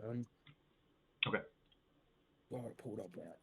phone. Okay. Well, I pulled up that.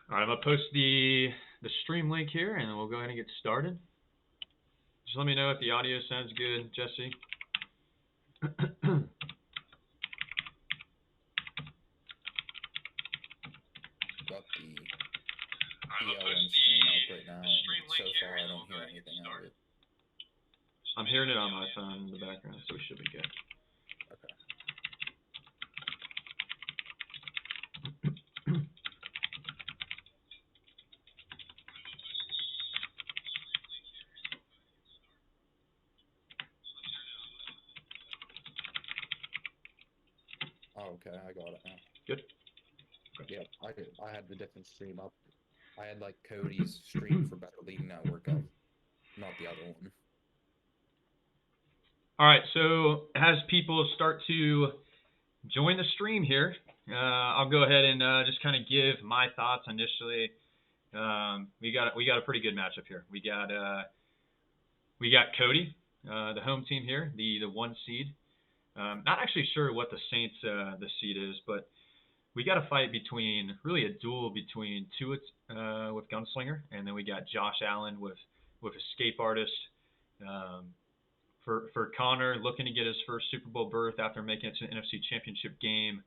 All right, I'm gonna post the stream link here, and then we'll go ahead and get started. Just let me know if the audio sounds good, Jesse. Got the I'm gonna post BLM stream up right the now, stream and link so here, far and I then don't we'll go hear ahead and get anything out of started. it. I'm hearing it on my phone in the background, so we should be good. Okay. Oh, okay, I got it now. Good. Yep, I had the different stream up. I had like Cody's stream for Better League Network up, not the other one. All right, so as people start to join the stream here, I'll go ahead and just kind of give my thoughts initially. We got a pretty good matchup here. We got Cody, the home team here, the one seed. Not actually sure what the Saints the seed is, but we got a fight between really a duel between Tua with Gunslinger, and then we got Josh Allen with Escape Artist. Um, for Connor, looking to get his first Super Bowl berth after making it to the NFC Championship game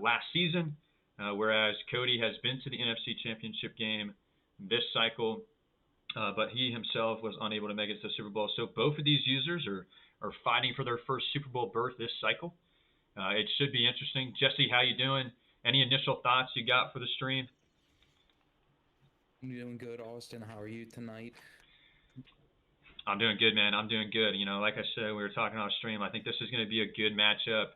last season, whereas Cody has been to the NFC Championship game this cycle, but he himself was unable to make it to the Super Bowl. So both of these users are fighting for their first Super Bowl berth this cycle. It should be interesting. Jesse, how you doing? Any initial thoughts you got for the stream? I'm doing good, Austin. How are you tonight? I'm doing good, man. I'm doing good. Like I said, we were talking on stream. I think this is going to be a good matchup.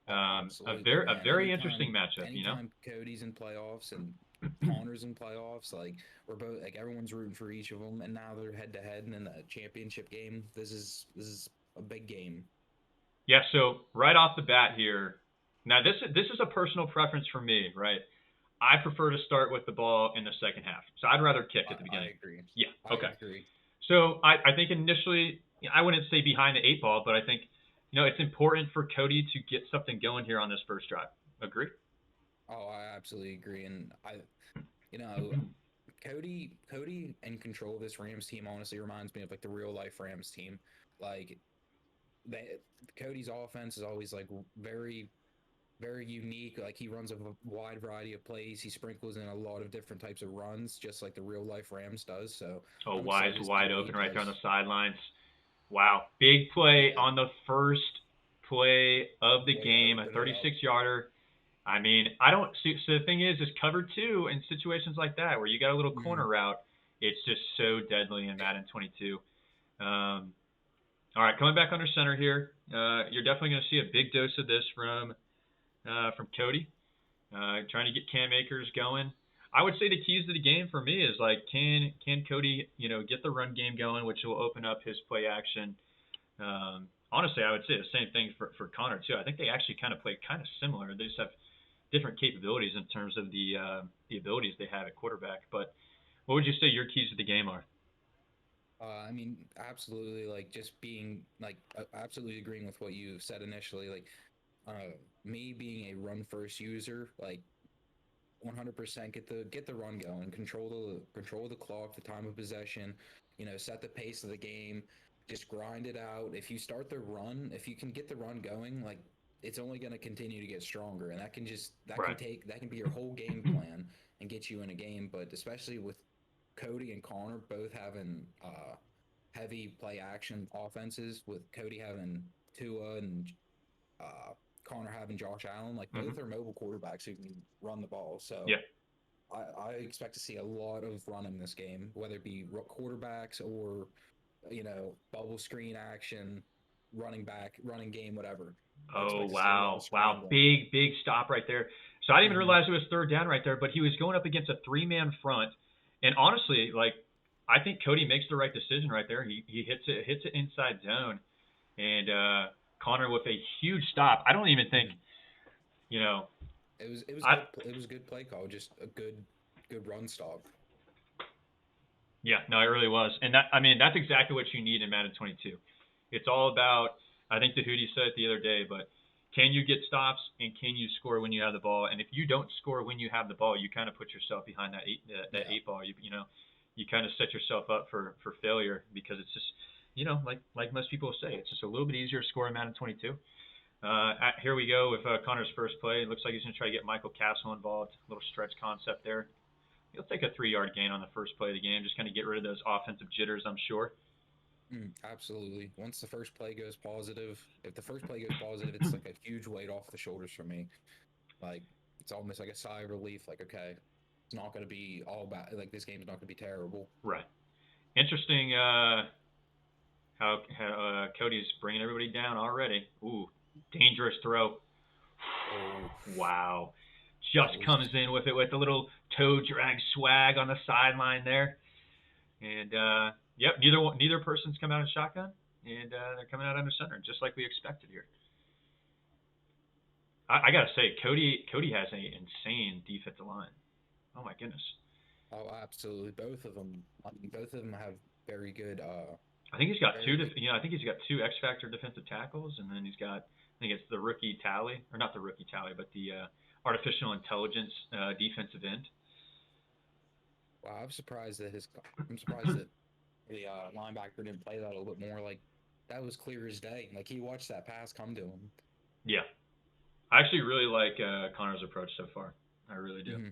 Oh, A absolutely, very a man. very interesting matchup. Anytime Cody's in playoffs and Connor's in playoffs, like we're both like everyone's rooting for each of them, and now they're head to head and in the championship game. This is a big game. Yeah. So right off the bat here, now this is a personal preference for me, right? I prefer to start with the ball in the second half. So I'd rather kick at the I beginning. agree. Yeah. I Okay. agree. So I think initially I wouldn't say behind the eight ball, but I think it's important for Cody to get something going here on this first drive. Agree? Oh, I absolutely agree, and you know, Cody in control of this Rams team honestly reminds me of like the real life Rams team. Like they, Cody's offense is always like very unique. Like he runs a wide variety of plays. He sprinkles in a lot of different types of runs, just like the real life Rams does. So Oh, I'm excited to see wide what he open right there on the does. sidelines. Wow, big play Yeah, on the first play of the way to game, a open it up. 36 yarder. I mean, I don't see. So the thing is cover two in situations like that where you got a little Mm, corner route. It's just so deadly in yeah, Madden 22. All right, coming back under center here, you're definitely going to see a big dose of this from Cody, trying to get Cam Akers going. I would say the keys to the game for me is like can Cody get the run game going, which will open up his play action. Honestly, I would say the same thing for Connor too. I think they actually kind of play kind of similar. They just have different capabilities in terms of the abilities they have at quarterback. But what would you say your keys to the game are? I mean, absolutely. Like just being like absolutely agreeing with what you said initially. Like me being a run first user, like 100% get the run going, control the clock, the time of possession, set the pace of the game, just grind it out. If you start the run, if you can get the run going, like it's only going to continue to get stronger, and Right. that can be your whole game plan and get you in a game. But especially with Cody and Connor both having heavy play action offenses, with Cody having Tua and uh, Connor having Josh Allen, like Mm-hmm. both are mobile quarterbacks who can run the ball. So Yeah. I expect to see a lot of run in this game, whether it be quarterbacks or bubble screen action. running back, running game, whatever. I Oh, expect to see a lot of wow. Wow. scrambling. Big stop right there. So I didn't even Hmm. realize it was third down right there, but he was going up against a three-man front. And honestly, like, I think Cody makes the right decision right there. He hits it inside zone. And Connor with a huge stop. I don't even think, Hmm. you know, It was I good. It was a good play call. Just a good run stop. yeah, no, it really was. And that, I mean, that's exactly what you need in Madden 22. It's all about, I think the Hootie said it the other day, but can you get stops and can you score when you have the ball? And if you don't score when you have the ball, you kind of put yourself behind that Yeah. eight ball. You know, you kind of set yourself up for failure because it's just, like most people say, it's just a little bit easier to score in Madden 22. Here we go with Connor's first play. It looks like he's going to try to get Michael Castle involved. A little stretch concept there. He'll take a 3-yard gain on the first play of the game, just kind of get rid of those offensive jitters, I'm sure. Absolutely. Once the first play goes positive, if the first play goes positive, it's like a huge weight off the shoulders for me. Like it's almost like a sigh of relief. Like okay, it's not going to be all bad. Like this game's not going to be terrible. Right. Interesting how Cody's bringing everybody down already. Ooh, dangerous throw. Oh, Wow. that Just was comes in with it with a little toe drag swag on the sideline there. And yep, neither person's come out in shotgun, and they're coming out under center, just like we expected here. I gotta say, Cody has an insane defensive line. Oh my goodness. absolutely both of them. I mean, both of them have very good. I think he's got Very good. I think he's got two X Factor defensive tackles, and then he's got, I think it's the rookie tally, or not the rookie tally, but the artificial intelligence defensive end. Wow, I'm surprised that his. I'm surprised that the linebacker didn't play that a little bit more. Like that was clear as day. Like he watched that pass come to him. Yeah, I actually really like Connor's approach so far. I really do. Hmm.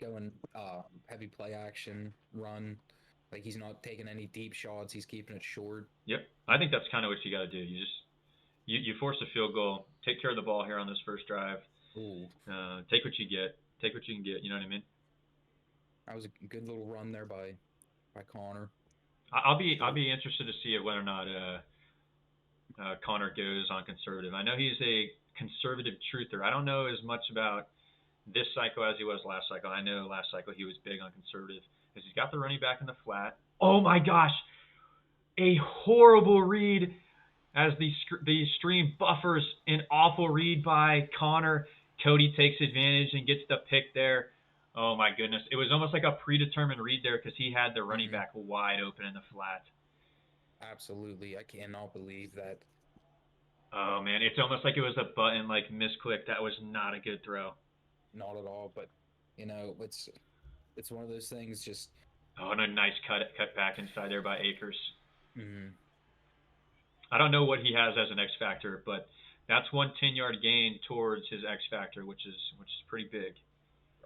Going heavy play action run. Like he's not taking any deep shots. He's keeping it short. Yep, I think that's kind of what you got to do. You force a field goal, take care of the ball here on this first drive. Ooh, Take what you get, take what you can get. You know what I mean? that was a good little run there by Connor. I'll Good. be interested to see whether or not Connor goes on conservative. I know he's a conservative truther. I don't know as much about this cycle as he was last cycle. I know last cycle he was big on conservative because he's got the running back in the flat. Oh my gosh, a horrible read as the stream buffers. An awful read by Connor. Cody takes advantage and gets the pick there. Oh my goodness, it was almost like a predetermined read there because he had the running Hmm. back wide open in the flat. Absolutely, I cannot believe that. Oh man, it's almost like it was a button like misclick. That was not a good throw. Not at all. But it's one of those things. Just Oh, and a nice cut back inside there by Akers. mm, I don't know what he has as an X factor, but that's one 10-yard gain towards his X factor, which is pretty big.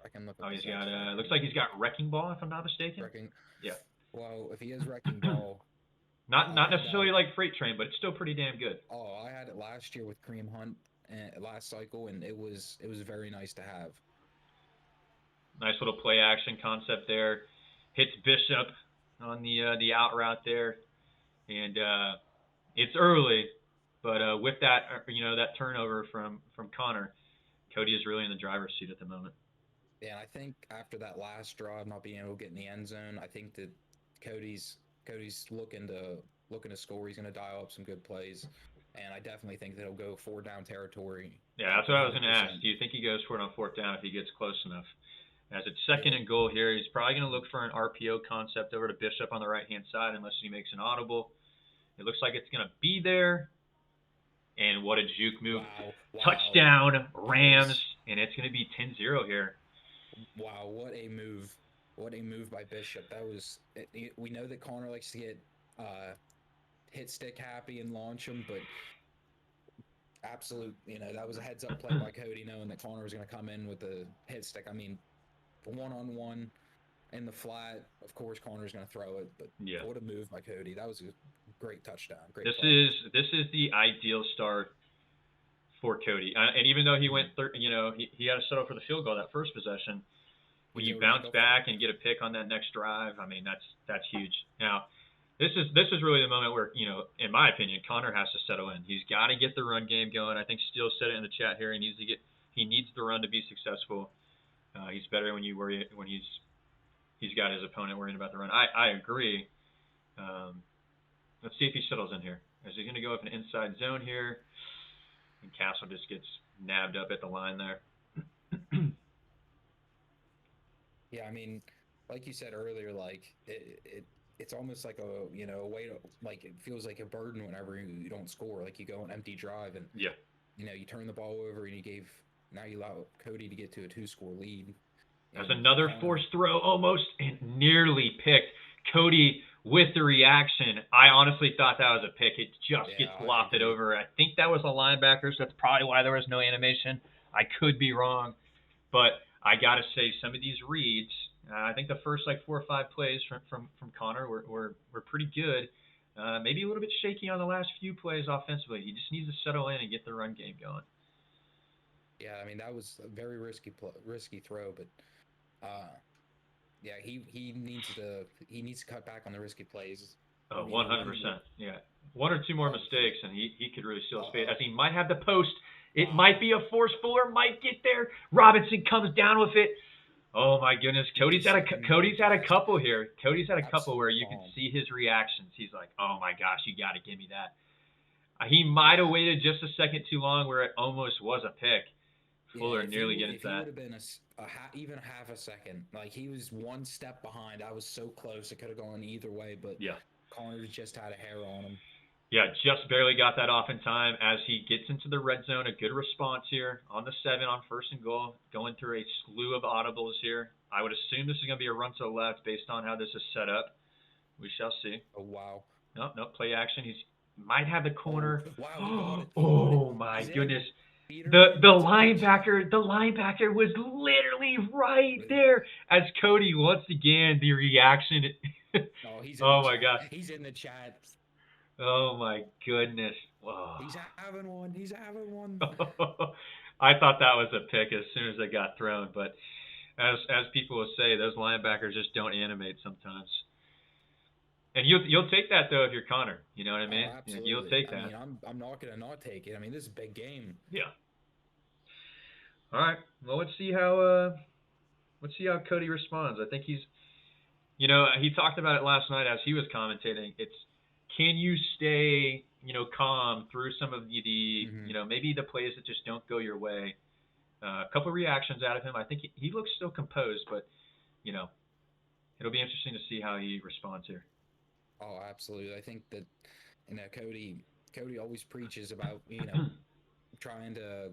I can look Oh, up he's his got X looks factor. like he's got wrecking ball if I'm not mistaken. Wrecking. Yeah. Well, if he is wrecking ball, Not I had that. necessarily like freight train, but it's still pretty damn good. Oh, I had it last year with Kareem Hunt last cycle, and it was very nice to have. Nice little play action concept there. Hits Bishop on the out route there, and it's early, but with that that turnover from Connor, Cody is really in the driver's seat at the moment. Yeah, and I think after that last drive not being able to get in the end zone, I think that Cody's Cody's looking to score. He's going to dial up some good plays, and I definitely think that he'll go four down territory, Yeah, like that's what I was going to ask. 100%. Do you think he goes for it on fourth down if he gets close enough? As it's Yeah. second and goal here, he's probably going to look for an RPO concept over to Bishop on the right hand side unless he makes an audible. It looks like it's going to be there. And what a juke move. Wow, wow, Touchdown, that Rams. was And it's going to be 10-0 here. wow. What a move by Bishop. That was. We know that Connor likes to get uh, hit stick happy and launch him, but absolute. That was a heads up play by Cody, knowing that Connor was going to come in with the hit stick. I mean, one on one in the flat. Of course, Connor's going to throw it, but Yeah. what a move by Cody. That was a great touchdown. Great This play. is this is the ideal start for Cody. And even though he Mhm. went, he had to settle for the field goal that first possession. When He's you able to bounce go for it. back and get a pick on that next drive, I mean that's huge. Now, This is really the moment where, in my opinion, Connor has to settle in. He's got to get the run game going. I think Steele said it in the chat here. He needs the run to be successful. He's better when he's got his opponent worrying about the run. I agree. Let's see if he settles in here. Is he going to go up an inside zone here? And Castle just gets nabbed up at the line there. Yeah, I mean, like you said earlier, like it's almost like a way to, like, it feels like a burden whenever you don't score. Like you go on empty drive and Yeah. you turn the ball over and now you allow Cody to get to a 2-score lead. That's another forced throw almost and nearly picked. Cody with the reaction. I honestly thought that was a pick. It just gets lofted over. I think that was a linebacker, so that's probably why there was no animation. I could be wrong, but I got to say some of these reads, I think the first 4 or 5 plays from Connor were pretty good. Maybe a little bit shaky on the last few plays offensively. He just needs to settle in and get the run game going. Yeah, I mean, that was a very risky throw, but yeah, he needs to cut back on the risky plays. 100%. Yeah, 1 or 2 more mistakes, and he could really seal his fate. As he might have the post. It might be a force Fuller might get there. Robinson comes down with it. Oh my goodness, Cody's had a couple here. Cody's had a couple where you can see his reactions. He's like, "Oh my gosh, you got to give me that." He might have waited just a second too long, where it almost was a pick. Fuller nearly getting that. If it would have been even half a second, like he was 1 step behind. I was so close; it could have gone either way. But yeah, Connor just had a hair on him. Yeah, just barely got that off in time as he gets into the red zone. A good response here on the 7 on 1st and goal, going through a slew of audibles here. I would assume this is going to be a run to the left based on how this is set up. We shall see. Oh, wow. No, play action. He might have the corner. Wow, oh, my goodness. The linebacker was literally right there as Cody, once again, the reaction. Oh, my gosh. He's in the chat. Oh my goodness! Whoa. He's having one. I thought that was a pick as soon as it got thrown, but as people will say, those linebackers just don't animate sometimes. And you'll take that though if you're Connor. You know what I mean? Oh, absolutely. You'll take that. I mean, I'm not gonna not take it. I mean, this is a big game. Yeah. All right. Well, let's see how Cody responds. I think he talked about it last night as he was commentating. Can you stay, calm through some of the maybe the plays that just don't go your way? A couple of reactions out of him. I think he looks still composed, but, it'll be interesting to see how he responds here. Oh, absolutely. I think that, Cody always preaches about, trying to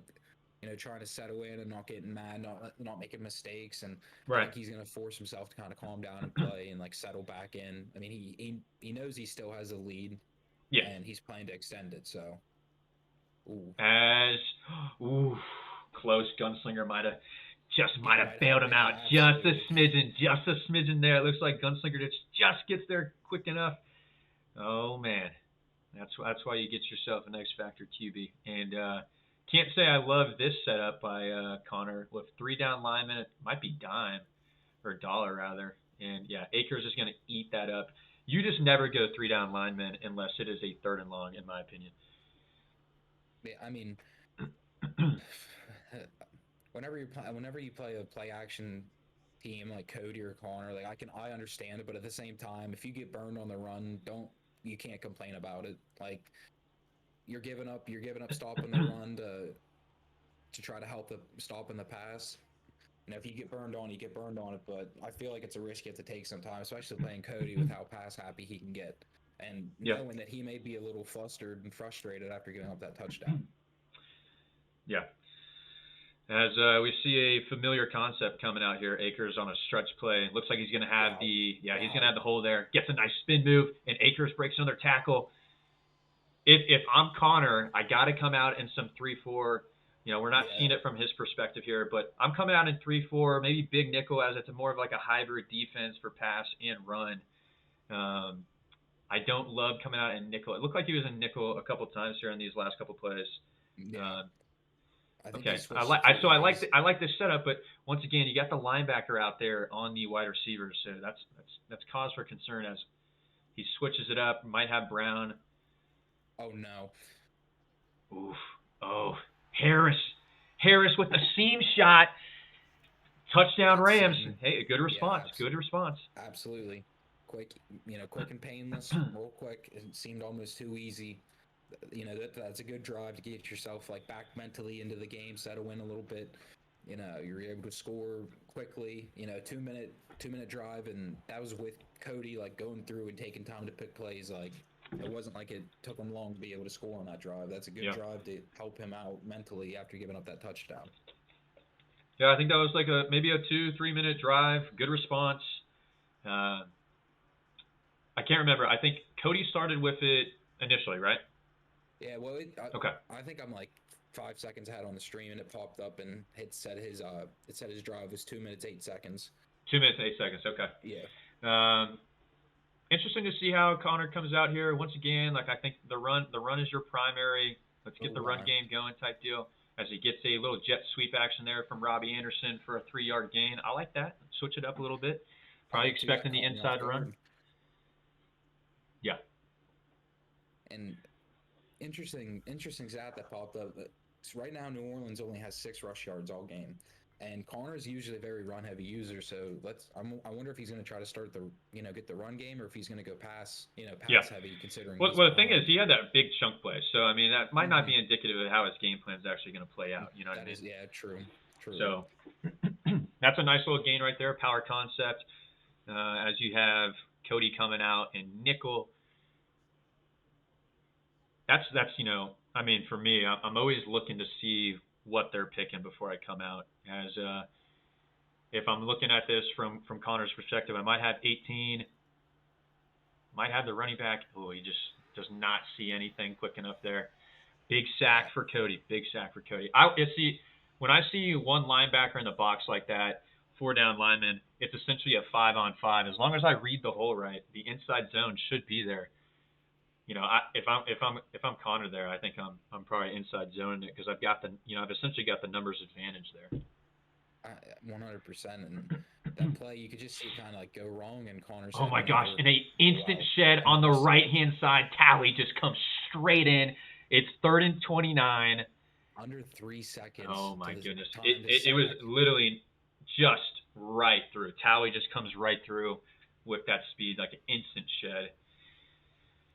settle in and not getting mad, not making mistakes, and right. I think he's going to force himself to kind of calm down and play and settle back in. I mean, he knows he still has a lead, yeah, and he's playing to extend it. So, close. Gunslinger might have bailed him out just a smidgen there. It looks like Gunslinger just gets there quick enough. Oh man, that's why you get yourself an X Factor QB. And can't say I love this setup by Connor with 3 down linemen. It might be dime or dollar rather. And yeah, Akers is going to eat that up. You just never go 3 down linemen unless it is a 3rd and long, in my opinion. Yeah, I mean, whenever you play a play action team like Cody or Connor, I understand it, but at the same time, if you get burned on the run, you can't complain about it. Like, you're giving up stopping the run to try to help stopping the pass. If you get burned on, you get burned on it, but I feel like it's a risk you have to take sometimes, especially playing Cody with how pass happy he can get, and knowing that he may be a little flustered and frustrated after giving up that touchdown. Yeah. As we see a familiar concept coming out here, Akers on a stretch play. Looks like he's going to have he's going to have the hole there. Gets a nice spin move, and Akers breaks another tackle. If I'm Connor, I got to come out in some 3-4. We're not seeing it from his perspective here, but I'm coming out in 3-4, maybe big nickel, as it's more of like a hybrid defense for pass and run. I don't love coming out in nickel. It looked like he was in nickel a couple times here in these last couple plays. Yeah. Okay, I like this setup, but once again, you got the linebacker out there on the wide receivers, so that's cause for concern as He switches it up. Might have Brown. Oh no. Oof. Oh, Harris. Harris with the seam shot. Touchdown That Rams. seemed, Hey, good yeah, response. Good response. absolutely. Quick, quick and painless, real quick. It seemed almost too easy. That's a good drive to get yourself like back mentally into the game, settle in a little bit. You're able to score quickly. 2 minute drive, and that was with Cody like going through and taking time to pick plays. Like it wasn't like it took him long to be able to score on that drive. That's a good Yeah. drive to help him out mentally after giving up that touchdown. Yeah, I think that was like maybe a 2-3 minute drive. Good response. I can't remember. I think Cody started with it initially, right? Yeah, well, Okay. I think I'm like 5 seconds ahead on the stream, and it popped up and it said his drive was 2 minutes 8 seconds. 2 minutes 8 seconds. Okay. Yeah. Interesting to see how Connor comes out here once again. Like I think the run is your primary. Let's get the run game going type deal. As he gets a little jet sweep action there from Robbie Anderson for a 3-yard gain. I like that. Switch it up a little bit. Probably expecting the inside run. Yeah. And interesting stat that popped up. Right now, New Orleans only has 6 rush yards all game, and Connor's usually a very run heavy user. So I wonder if he's going to try to start get the run game, or if he's going to go pass heavy. Considering. Well, the thing is, he had that big chunk play, so I mean that might not be indicative of how his game plan is actually going to play out. You know what I mean? Yeah, true. So that's a nice little gain right there. Power concept. As you have Cody coming out in nickel. That's I mean, for me, I'm always looking to see what they're picking before I come out. As if I'm looking at this from Connor's perspective, I might have 18, might have the running back. Oh, he just does not see anything quick enough there. Big sack for Cody. Big sack for Cody. When I see one linebacker in the box like that, 4 down lineman, it's essentially a 5-on-5. As long as I read the hole right, the inside zone should be there. If I'm Connor there, I think I'm probably inside zoning it because I've essentially got the numbers advantage there. 100%, and that play you could just see it kind of like go wrong, and Connor's. Oh my gosh! In a instant shed on the right hand side, Tally just comes straight in. It's 3rd and 29. Under 3 seconds. Oh my goodness! It was literally just right through. Tally just comes right through with that speed, like an instant shed.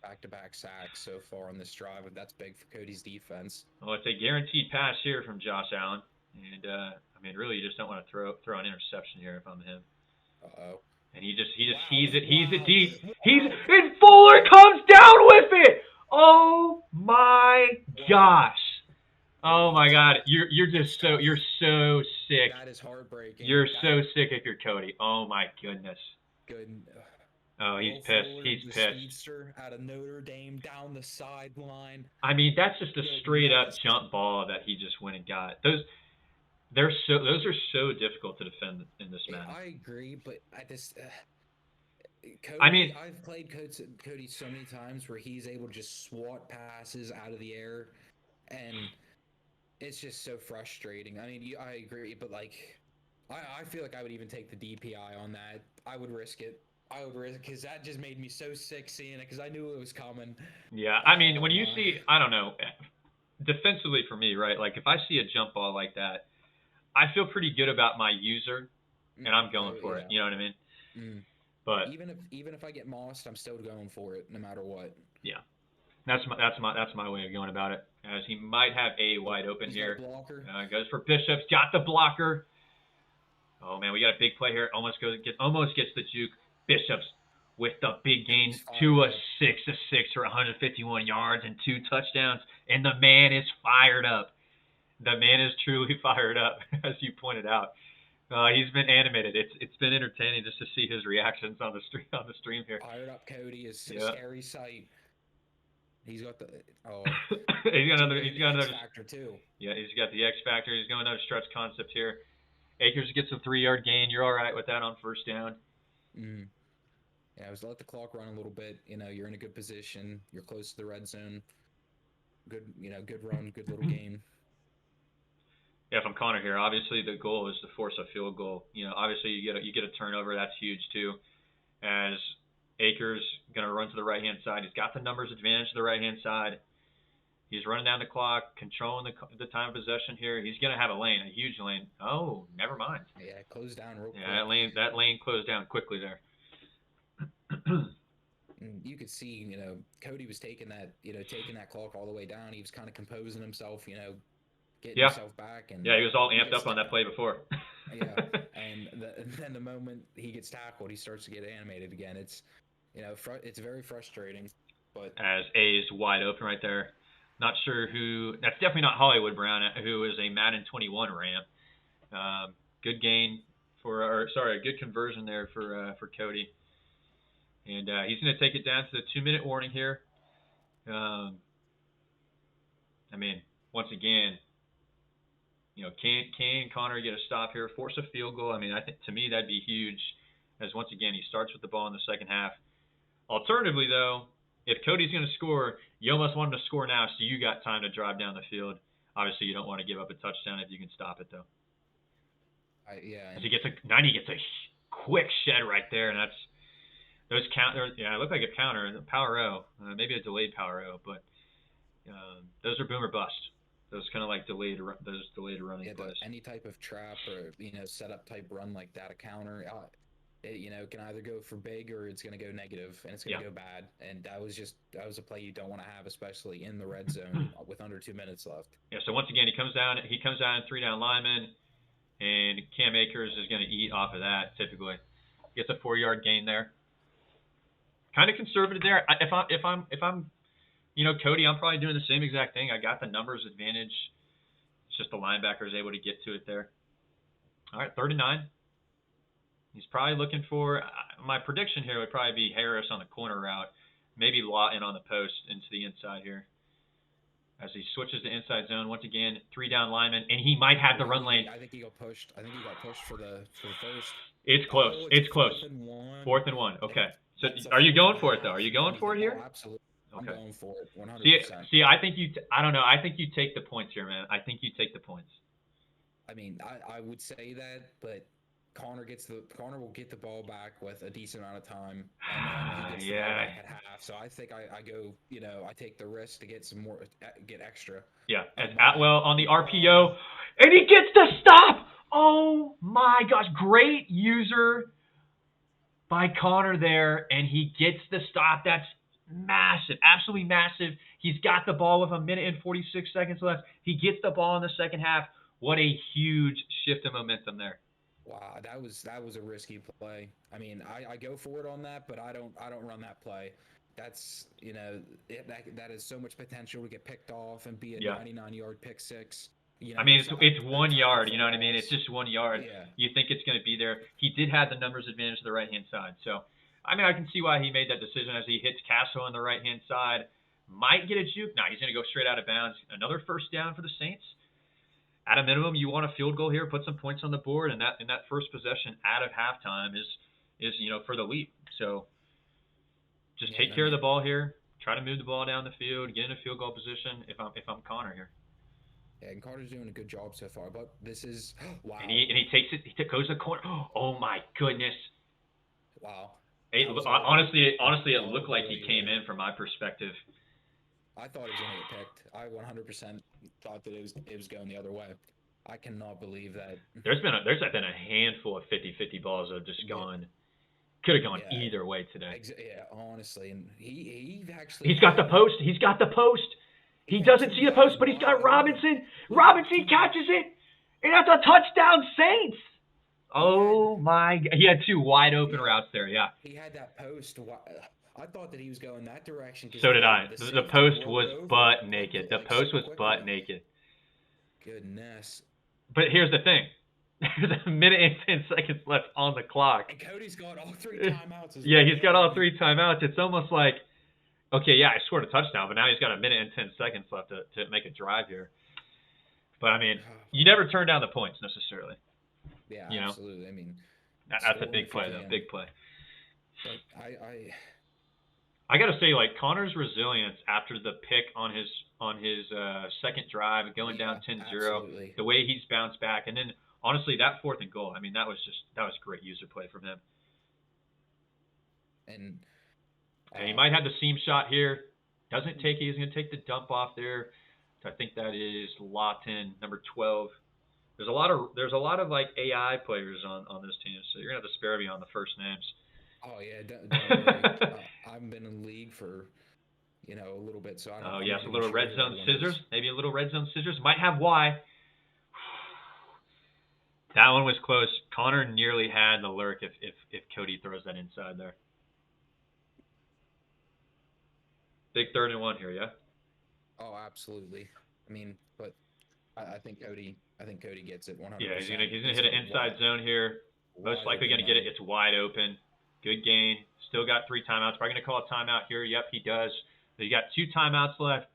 Back-to-back sacks so far on this drive. That's big for Cody's defense. Well, it's a guaranteed pass here from Josh Allen, and I mean, really, you just don't want to throw an interception here if I'm him. Uh-oh. And he just he's it deep. And Fuller comes down with it. Oh my gosh. Oh my God. You're so sick. That is heartbreaking. You're so sick if you're Cody. Oh my goodness. Good. Oh, he's pissed. He's pissed. Speedster out of Notre Dame down the sideline. I mean, that's just a straight up jump ball that he just went and got. Those are so difficult to defend in this match. I agree, but Cody, I mean, I've played Cody so many times where he's able to just swat passes out of the air, and it's just so frustrating. I mean, I agree, but like, I feel like I would even take the DPI on that. I would risk it. Because that just made me so sick seeing it because I knew it was coming. Yeah, I mean, when you see, I don't know, defensively for me, right? Like if I see a jump ball like that, I feel pretty good about my user, and I'm going for it. You know what I mean? But even if I get mossed, I'm still going for it no matter what. Yeah, that's my way of going about it. As he might have a wide open here. Goes for Bishop's, got the blocker. Oh man, we got a big play here. Almost gets the juke. Bishop's with the big gain to a 6 for 151 yards and 2 touchdowns, and the man is fired up. The man is truly fired up, as you pointed out. He's been animated. It's been entertaining just to see his reactions on the stream here. Fired up Cody is a scary sight. He's got the he's got another X factor too. Yeah, he's got the X factor. He's going another stretch concept here. Akers gets a 3-yard gain. You're all right with that on first down. Yeah, just let the clock run a little bit. You're in a good position. You're close to the red zone. Good run, good little game. Yeah, if I'm Connor here, obviously the goal is to force a field goal. Obviously you get a turnover. That's huge too. As Akers going to run to the right-hand side. He's got the numbers advantage to the right-hand side. He's running down the clock, controlling the time of possession here. He's going to have a lane, a huge lane. Oh, never mind. Yeah, closed down real quick. That lane closed down quickly there. You could see, Cody was taking that clock all the way down. He was kind of composing himself, getting himself back. And he was all amped up on that play before. Yeah, and then the moment he gets tackled, he starts to get animated again. It's, it's very frustrating. But as A's wide open right there. Not sure who. That's definitely not Hollywood Brown, who is a Madden 21 ramp. Good gain a good conversion there for Cody. And he's going to take it down to the 2-minute warning here. Once again, can Connor get a stop here, force a field goal? I think to me that'd be huge, as once again he starts with the ball in the second half. Alternatively, though, if Cody's going to score, you almost want him to score now, so you got time to drive down the field. Obviously, you don't want to give up a touchdown if you can stop it, though. As he gets a quick shed right there, and that's those counter. Yeah, it looked like a counter, a power O, maybe a delayed power O, but those are boom or bust. Those kind of like delayed running plays. Any type of trap or setup type run like that, a counter. It can either go for big or it's going to go negative, and it's going to go bad. And that was a play you don't want to have, especially in the red zone with under 2 minutes left. Yeah. So once again, he comes down 3-down lineman, and Cam Akers is going to eat off of that. Typically, gets a 4-yard gain there. Kind of conservative there. If I'm Cody, I'm probably doing the same exact thing. I got the numbers advantage. It's just the linebacker is able to get to it there. All right, 3rd and 9. He's probably looking for, my prediction here would probably be Harris on the corner route, maybe Lawton on the post into the inside here. As he switches to inside zone, once again, 3-down lineman, and he might have the run lane. I think he got pushed. For the first. It's close. It's close. 4th and 1. Okay. So are you going for it, though? Are you going for it here? Oh, absolutely. Okay. I'm going for it, 100%. See, I think I don't know. I think you take the points here, man. I think you take the points. I would say that, but Connor will get the ball back with a decent amount of time, and then he gets the ball back at half. So I think I go, I take the risk to get get extra. Yeah, as Atwell on the RPO, and he gets the stop. Oh my gosh, great user by Connor there, and he gets the stop. That's massive, absolutely massive. He's got the ball with 1 minute and 46 seconds left. He gets the ball in the second half. What a huge shift of momentum there. Wow, that was a risky play. I go for it on that, but I don't run that play. That's that is so much potential to get picked off and be a 99-yard pick six. It's 1 yard. You know what I mean? It's just 1 yard. Yeah. You think it's going to be there. He did have the numbers advantage to the right hand side, so I can see why he made that decision as he hits Castle on the right hand side. Might get a juke. No, he's going to go straight out of bounds. Another first down for the Saints. At a minimum, you want a field goal here, put some points on the board, and that first possession out of halftime is for the leap. So just take care of the ball here. Try to move the ball down the field, get in a field goal position. If I'm Connor here. Yeah, and Carter's doing a good job so far, but this is wow. And he takes it. He goes to the corner. Oh my goodness. Wow. Honestly, it looked like he came in from my perspective. I thought he was going to get picked. I 100% thought that it was going the other way. I cannot believe that. There's been a handful of 50-50 balls that have just gone. Could have gone either way today. Yeah, honestly, and he's got the post. He's got the post. He doesn't see the post, but he's got Robinson. Robinson catches it, and that's a touchdown, Saints. Oh my! He had 2 wide open routes there. Yeah. He had that post. I thought that he was going that direction. So did I. The post was butt naked. The post was butt naked. Goodness. But here's the thing. There's 1 minute and 10 seconds left on the clock. And Cody's got all 3 timeouts. Yeah, he's got all 3 timeouts. It's almost like, okay, yeah, I scored a touchdown, but now he's got 1 minute and 10 seconds left to make a drive here. But, you never turn down the points necessarily. Yeah, absolutely. That's a big play, though. Big play. But I got to say, Connor's resilience after the pick on his second drive, going down 10-0, the way he's bounced back, and then honestly that 4th and goal. That was great user play from him. And And he Uh, might have the seam shot here. Doesn't take it. He's going to take the dump off there. So I think that is Lawton, number 12. There's a lot of like AI players on this team, so you're gonna have to spare me on the first names. oh yeah, don't worry. I've been in the league for a little bit, so Oh I'm yes, a pretty little sure red who zone everyone scissors. is. Maybe a little red zone scissors. Might have Y. That one was close. Connor nearly had the lurk if Cody throws that inside there. Big 3rd and 1 here, yeah. Oh, absolutely. I mean, but I think Cody gets it Yeah, he's gonna 100%. he's gonna He's hit an got inside zone here. Most wide likely open gonna get it. lane. It's wide open. Good gain. Still got 3 timeouts. Probably gonna call a timeout here. Yep, he does. So you got 2 timeouts left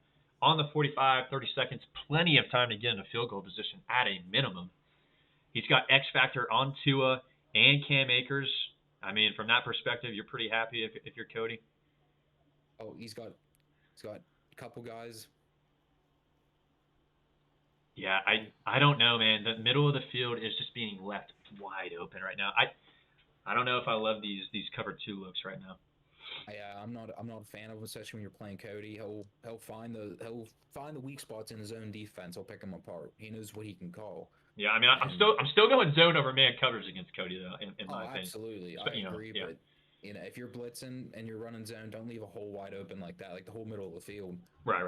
on the 45, 30 seconds. Plenty of time to get in a field goal position at a minimum. He's got X factor on Tua and Cam Akers. I mean, from that perspective, you're pretty happy if you're Cody. Oh, he's got a couple guys. Yeah, I don't know, man. The middle of the field is just being left wide open right now. I don't know if I love these cover 2 looks right now. I'm not a fan of him, especially when you're playing Cody. He'll find the weak spots in his own defense. He'll pick them apart. He knows what he can call. Yeah, I mean, I'm And still going zone over man coverage against Cody though, in my oh, opinion. absolutely, But I agree. yeah, But if you're blitzing and you're running zone, don't leave a hole wide open like that, like the whole middle of the field. right.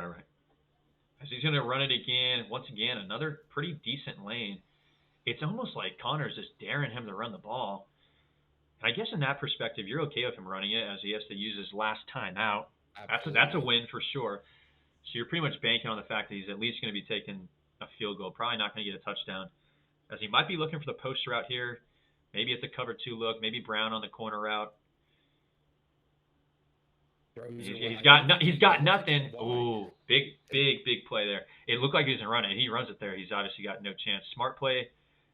As he's gonna run it again, once again, another pretty decent lane. It's almost like Connor's just daring him to run the ball. And I guess in that perspective, you're okay with him running it as he has to use his last time out. That's a Absolutely. win for sure. So you're pretty much banking on the fact that he's at least going to be taking a field goal. Probably not going to get a touchdown, as he might be looking for the post route here. Maybe it's a cover 2 look. Maybe Brown on the corner route. Throws it away. He's I got think he's he. It got looks like he nothing. had wide. Ooh, big play there. It looked like he was gonna run it. He runs it there. He's obviously got no chance. Smart play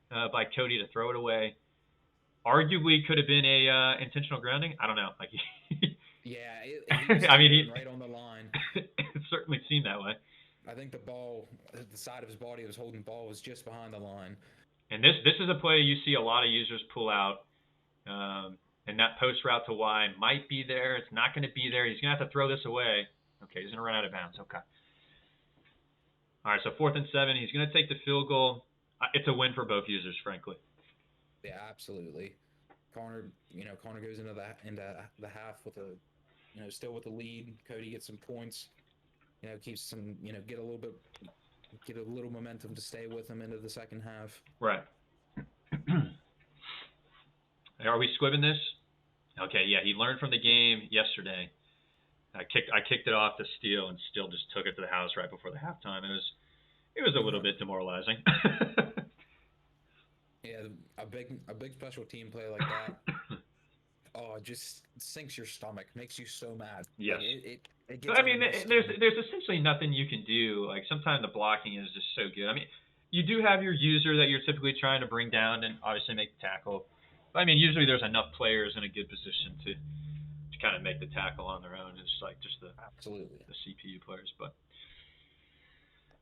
by Cody to throw it away. Arguably could have been a intentional grounding. I don't know. Like, Yeah, he was I mean, teetering right on the line. it certainly seemed that way. I think the side of his body that was holding the ball was just behind the line. And this is a play you see a lot of users pull out. And that post route to Y might be there. It's not going to be there. He's going to have to throw this away. Okay, he's going to run out of bounds. Okay. All right, so 4th and 7. He's going to take the field goal. It's a win for both users, frankly. Yeah, absolutely. Connor goes into the half with still with the lead. Cody gets some points. Keeps some, get a little momentum to stay with him into the second half. Right. Are we squibbing this? Okay, yeah, he learned from the game yesterday. I kicked it off to Steele, and Steele just took it to the house right before the halftime. It was a little bit demoralizing. Yeah, a big special team play like that. Oh, it just sinks your stomach, makes you so mad. Yes. Like it So, gets I mean, under my there's skin. essentially nothing you can do. Like sometimes the blocking is just so good. I mean, you do have your user that you're typically trying to bring down and obviously make the tackle. But I mean, usually there's enough players in a good position to kind of make the tackle on their own. It's like just the Absolutely. CPU players. But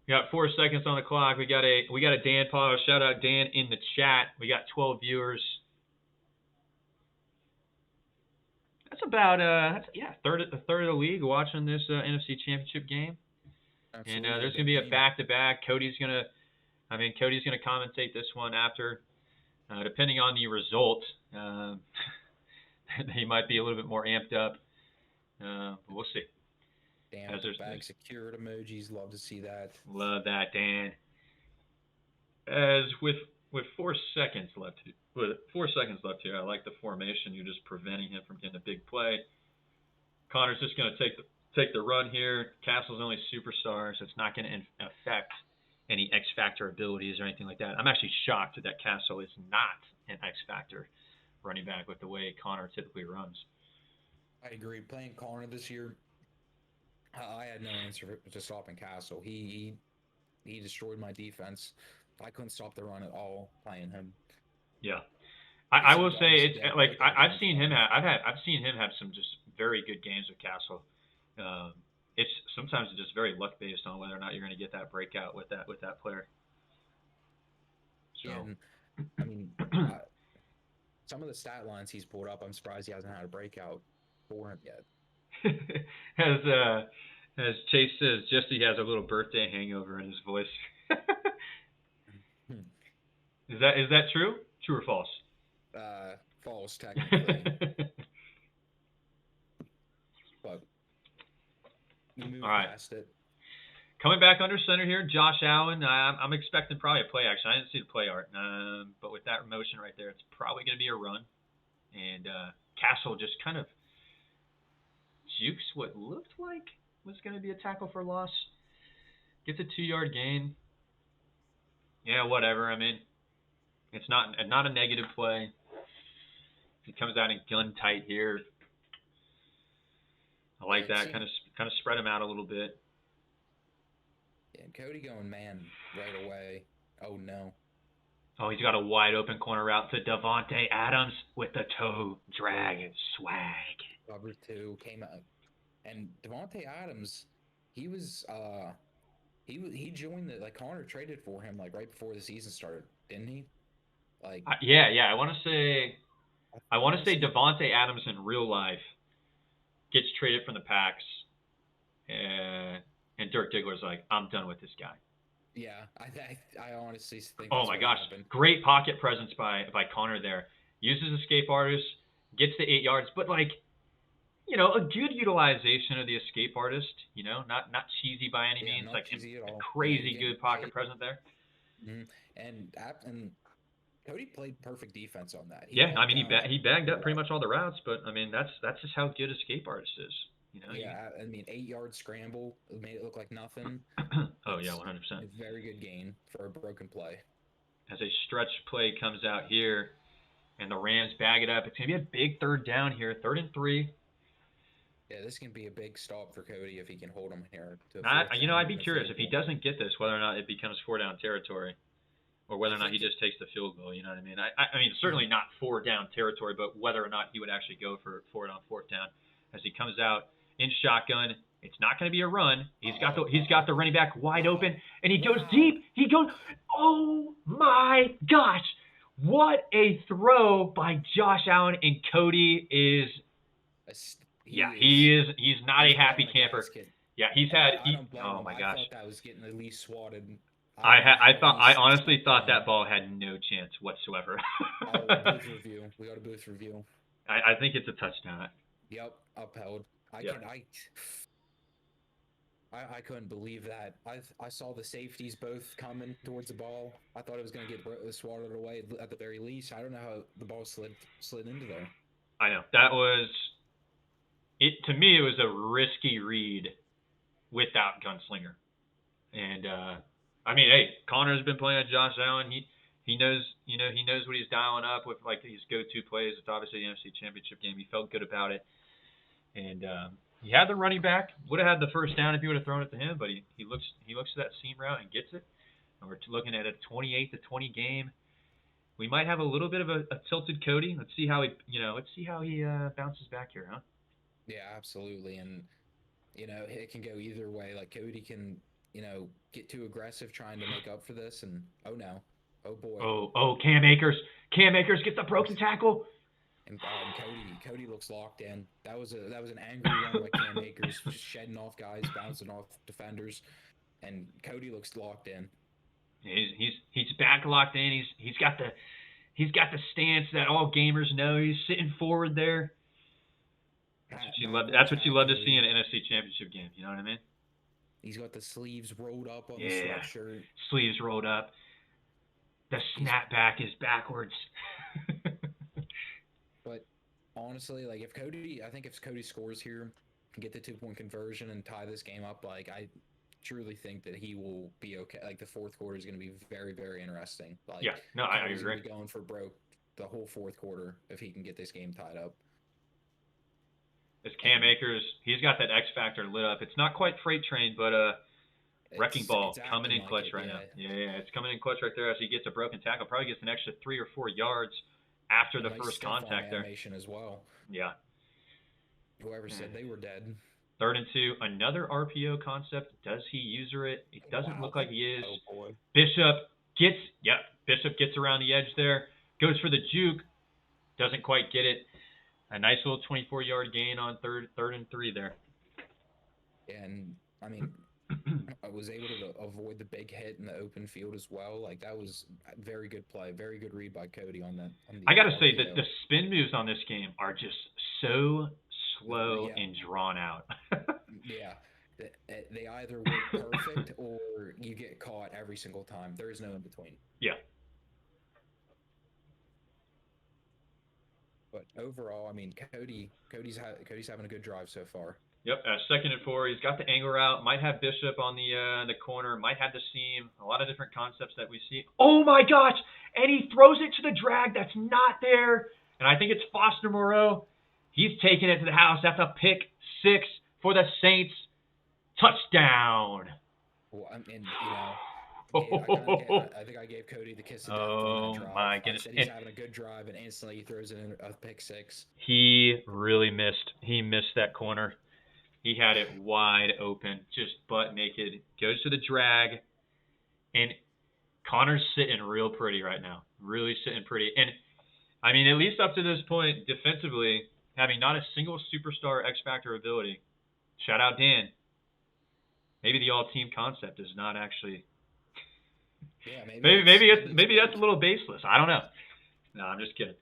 we got 4 seconds on the clock. We got a Dan Paul. Shout out Dan in the chat. We got 12 viewers. That's about a third of the league watching this NFC Championship game. Absolutely. And there's gonna be a back-to-back. Cody's gonna commentate this one after, depending on the result. He might be a little bit more amped up. But we'll see. Dan with the bag secured emojis. Love to see that. Love that, Dan. As with 4 seconds left. With 4 seconds left here, I like the formation. You're just preventing him from getting a big play. Connor's just going to take the run here. Castle's only superstar, so it's not going to affect any X Factor abilities or anything like that. I'm actually shocked that Castle is not an X Factor running back with the way Connor typically runs. I agree. Playing Connor this year, I had no answer to stopping Castle. He destroyed my defense. I couldn't stop the run at all playing him. Yeah, I will say it's like I've seen him have some just very good games with Castle. It's sometimes just very luck based on whether or not you're going to get that breakout with that player. So, yeah, and, I mean, some of the stat lines he's pulled up, I'm surprised he hasn't had a breakout for him yet. as Chase says, Jesse has a little birthday hangover in his voice. Hmm. Is that true? True or false? False technically, but we All move right. past it. Coming back under center here, Josh Allen. I'm expecting probably a play action. I didn't see the play art, but with that motion right there, it's probably going to be a run. And Castle just kind of jukes what looked like was going to be a tackle for loss. Gets a 2-yard gain. Yeah, whatever. I mean, it's not a negative play. If he comes out in gun tight here, I like It that. seemed, Kind of spread him out a little bit. yeah, Cody going man right away. Oh no. Oh, he's got a wide open corner route to Devontae Adams with the toe drag and swag. Cover 2 came out, and Devontae Adams, he was he joined the, like, Connor traded for him like right before the season started, didn't he? Like, Yeah. I want to say I want to say, Devontae Adams in real life gets traded from the Packs, and Dirk Diggler's like, I'm done with this guy. yeah, I honestly think. Oh That's my what gosh, happened. great pocket presence by Connor there. Uses escape artist, gets the 8 yards, but like, a good utilization of the escape artist. Not cheesy by any Yeah, means. not Like cheesy at a all. crazy Getting good pocket paid. present there. Mm-hmm. And Cody played perfect defense on that. He Yeah, I held mean down he bagged up every pretty route. much all the routes, but I mean that's just how good escape artist is. Yeah, I mean, 8-yard scramble made it look like nothing. Oh yeah, It's 100%. a very good gain for a broken play. As a stretch play comes out here, and the Rams bag it up. It's gonna be a big 3rd down here, 3rd and 3. Yeah, this can be a big stop for Cody if he can hold him here to a I, fourth you know, down I'd be and a curious field if he goal. doesn't get this, whether or not it becomes 4-down territory, or whether I or not he think it, just takes the field goal. You know what I mean? I mean, certainly not 4-down territory, but whether or not he would actually go for it on 4th down as he comes out in shotgun. It's not going to be a run. He's got the running back wide open, and he goes wow. deep. He goes, oh my gosh, what a throw by Josh Allen, and Cody is he's not a He's happy blowing a camper. gasket. Yeah, he's And had I don't blame oh him. my I gosh. thought that was getting at least swatted. I honestly thought that ball had no chance whatsoever. Booth review. We got a booth review. I think it's a touchdown. Yep, upheld. Yeah. I couldn't believe that. I saw the safeties both coming towards the ball. I thought it was going to get swatted away at the very least. I don't know how the ball slid into there. I know. That was it. To me, it was a risky read without Gunslinger. And I mean, hey, Connor's been playing with Josh Allen. He knows what he's dialing up with, like his go-to plays. It's obviously the NFC Championship game. He felt good about it, and he had the running back. Would have had the 1st down if he would have thrown it to him, but he looks to that seam route and gets it. And we're looking at a 28-20 game. We might have a little bit of a tilted Cody. Let's see how he bounces back here, huh? Yeah, absolutely. And it can go either way. Like, Cody can get too aggressive trying to make up for this, and oh no, oh boy. Oh, Cam Akers gets the broken tackle. And Cody looks locked in. That was an angry run by Cam Akers, just shedding off guys, bouncing off defenders, and Cody looks locked in. He's back locked in. He's got the stance that all gamers know. He's sitting forward there. That's what you love to see in an NFC Championship game. You know what I mean? He's got the sleeves rolled up on the sweatshirt. Sleeves rolled up. The snapback is backwards. But honestly, like, if Cody scores here, get the 2-point conversion and tie this game up, like, I truly think that he will be okay. Like, the 4th quarter is going to be very, very interesting. Like, yeah, no, I agree. Going for broke the whole 4th quarter if he can get this game tied up. As Cam Akers, he's got that X factor lit up. It's not quite freight train, but wrecking ball coming in clutch right now. Yeah, it's coming in clutch right there as he gets a broken tackle. Probably gets an extra 3 or 4 yards after the first contact there. As well. Yeah. Whoever said they were dead. 3rd and 2, another RPO concept. Does he user it? It doesn't look like he is. Oh boy. Bishop gets around the edge there, goes for the juke, doesn't quite get it. A nice little 24-yard gain on third and 3 there. And I mean, I was able to avoid the big hit in the open field as well. Like that was a very good play, very good read by Cody on that. On the I got to say that RPO. the spin moves on this game are just so slow Yeah, and drawn out. yeah. They either work perfect or you get caught every single time. There is no in between. Yeah. But overall, I mean, Cody's having a good drive so far. Yep, 2nd and 4. He's got the angle route. Might have Bishop on the corner. Might have the seam. A lot of different concepts that we see. Oh my gosh! And he throws it to the drag that's not there. And I think it's Foster Moreau. He's taking it to the house. That's a pick 6 for the Saints. Touchdown. Well, I mean, I think I gave Cody the kiss of death on that drive. My goodness! I said he's having a good drive, and instantly he throws it in a pick 6. He really missed. He missed that corner. He had it wide open, just butt naked. Goes to the drag, and Connor's sitting real pretty right now. Really sitting pretty. And, I mean, at least up to this point, defensively, having not a single superstar X-Factor ability, shout out Dan, maybe the all-team concept is not actually... Yeah, maybe that's a little baseless. I don't know. No, I'm just kidding.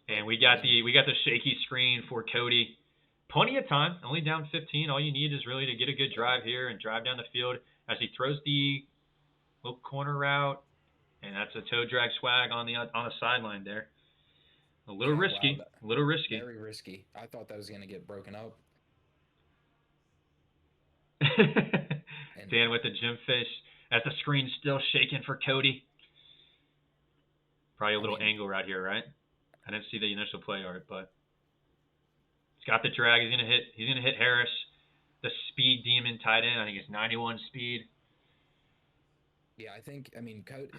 And we got the shaky screen for Cody. Plenty of time, only down 15. All you need is really to get a good drive here and drive down the field as he throws the little corner route, and that's a toe drag swag on the sideline there. A little risky, wow, a little risky. Very risky. I thought that was going to get broken up. Dan with the gym face as the screen's still shaking for Cody. Probably a little angle right here, right? I didn't see the initial play art, but he's got the drag. He's gonna hit Harris, the speed demon tight end. I think it's 91 speed. Yeah, I mean, Cody.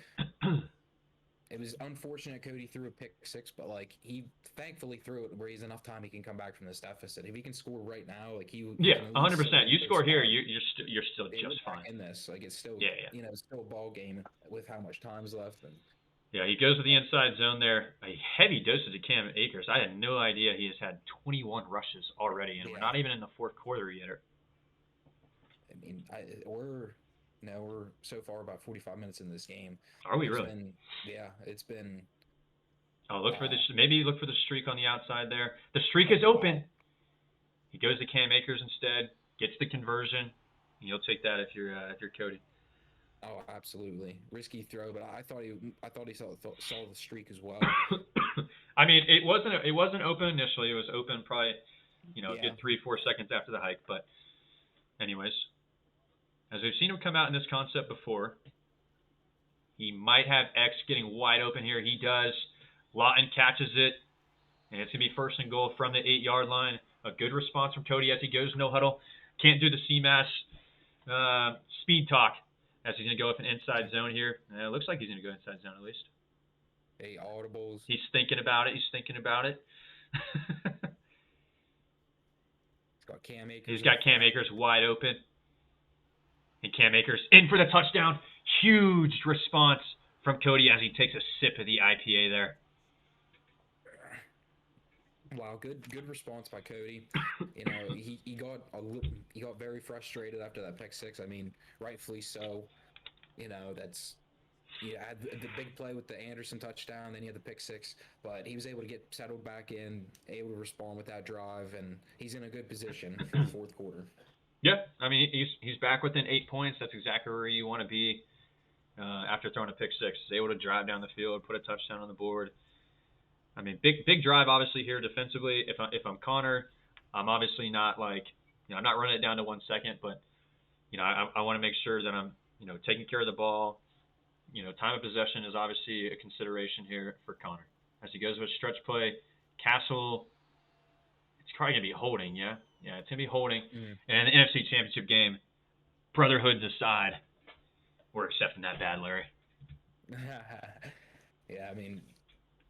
It was unfortunate Cody threw a pick 6, but like he thankfully threw it where he's enough time he can come back from this deficit. If he can score right now, like he 100%. You score here, you're still just fine in this. Like it's still it's still a ball game with how much time's left. And yeah, he goes with the inside zone there. A heavy dosage of Cam Akers. I had no idea he has had 21 rushes already, and we're not even in the fourth quarter yet. I mean, we're so far about 45 minutes in this game. Are we really? It's been. Oh, look for this. Maybe look for the streak on the outside there. The streak is open. He goes to Cam Akers instead, gets the conversion, and you'll take that if you're Cody. Oh, absolutely. Risky throw, but I thought he saw the streak as well. I mean, it wasn't open initially. It was open probably, a good 3-4 seconds after the hike. But anyways, as we've seen him come out in this concept before, he might have X getting wide open here. He does. Lawton catches it, and it's going to be 1st and goal from the 8-yard line. A good response from Cody as he goes no huddle. Can't do the CMAS speed talk as he's going to go up an inside zone here. It looks like he's going to go inside zone at least. Hey, audibles. He's thinking about it. He's got Cam Akers wide open. And Cam Akers in for the touchdown. Huge response from Cody as he takes a sip of the IPA there. Wow, good response by Cody. He got very frustrated after that pick 6. I mean, rightfully so. That's had the big play with the Anderson touchdown, then he had the pick 6, but he was able to get settled back in, able to respond with that drive, and he's in a good position for the fourth quarter. Yeah, I mean he's back within 8 points. That's exactly where you want to be after throwing a pick 6. He's able to drive down the field, put a touchdown on the board. I mean, big drive obviously here defensively. If I'm Connor, I'm obviously not I'm not running it down to 1 second, but I want to make sure that I'm taking care of the ball. Time of possession is obviously a consideration here for Connor as he goes with a stretch play. Castle, it's probably gonna be holding, yeah, it's gonna be holding. And the NFC Championship game, brotherhood aside, we're accepting that bad, Larry. Yeah, I mean.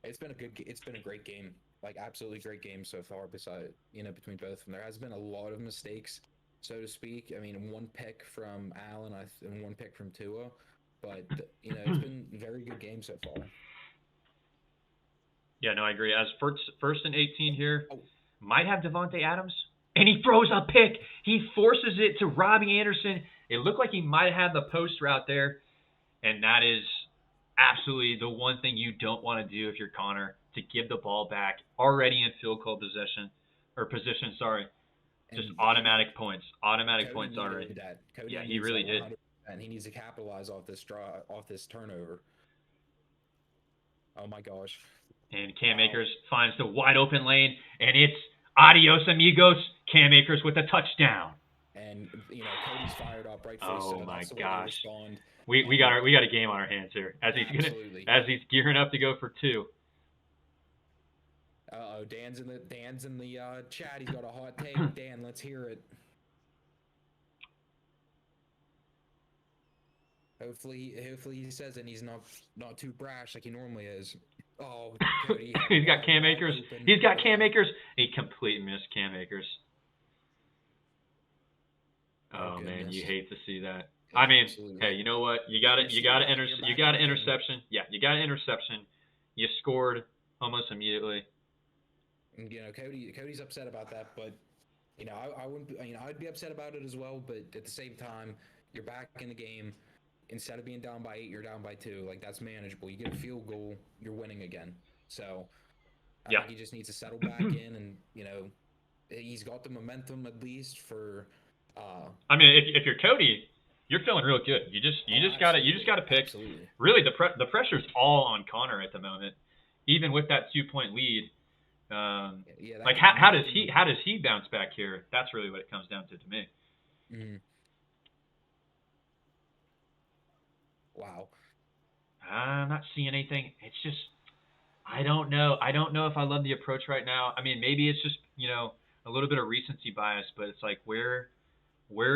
It's been a great game, like absolutely great game so far. Between both of them, there has been a lot of mistakes, so to speak. I mean, 1 pick from Allen and 1 pick from Tua, but it's been a very good game so far. Yeah, no, I agree. As first and 18 here, Oh, might have Devontae Adams, and he throws a pick. He forces it to Robbie Anderson. It looked like he might have had the post route there, and that is absolutely the one thing you don't want to do if you're Connor, to give the ball back already in field goal position. Sorry, just and automatic points, automatic Cody points already. needed that. Cody Yeah, he needs really that did. 100%. He needs to capitalize off this off this turnover. Oh my gosh! And Cam Wow. Akers finds the wide open lane, and it's adios amigos. Cam Akers with a touchdown. And Cody's fired up, rightfully Oh so. my That's the way you gosh. respond. We And got a game on our hands here absolutely. as he's gearing up to go for two. Oh, Dan's in the chat. He's got a hot take. Dan, let's hear it. Hopefully he says it and he's not too brash like he normally is. Oh, Cody, He's got Cam Akers. open. He's got Cam Akers. A complete miss, Cam Akers. Oh man, you hate to see that. I mean, Absolutely. hey, you know what? You got an interception. Yeah, you got an interception. You scored almost immediately. And, Cody's upset about that, but I wouldn't. I'd be upset about it as well. But at the same time, you're back in the game. Instead of being down by 8, you're down by 2. Like, that's manageable. You get a field goal, you're winning again. So I think he just needs to settle back in, and he's got the momentum at least for. I mean, if you're Cody, you're feeling real good. You just got to pick. Absolutely. Really, the pressure's all on Connor at the moment, even with that 2-point lead. Like how does he bounce back here? That's really what it comes down to me. Mm-hmm. Wow. I'm not seeing anything. It's just I don't know. I don't know if I love the approach right now. I mean, maybe it's just a little bit of recency bias, but it's like where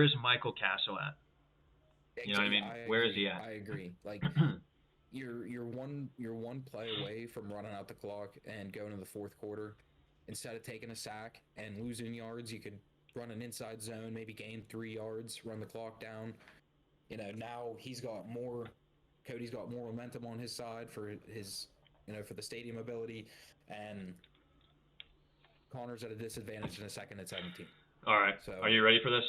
is Michael Castle at? You know what I mean? Where is he at? I agree. Like you're one play away from running out the clock and going to the fourth quarter. Instead of taking a sack and losing yards, you could run an inside zone, maybe gain 3 yards, run the clock down. Now Cody's got more momentum on his side for his, for the stadium ability, and Connor's at a disadvantage in a second at 17. All right. So, are you ready for this?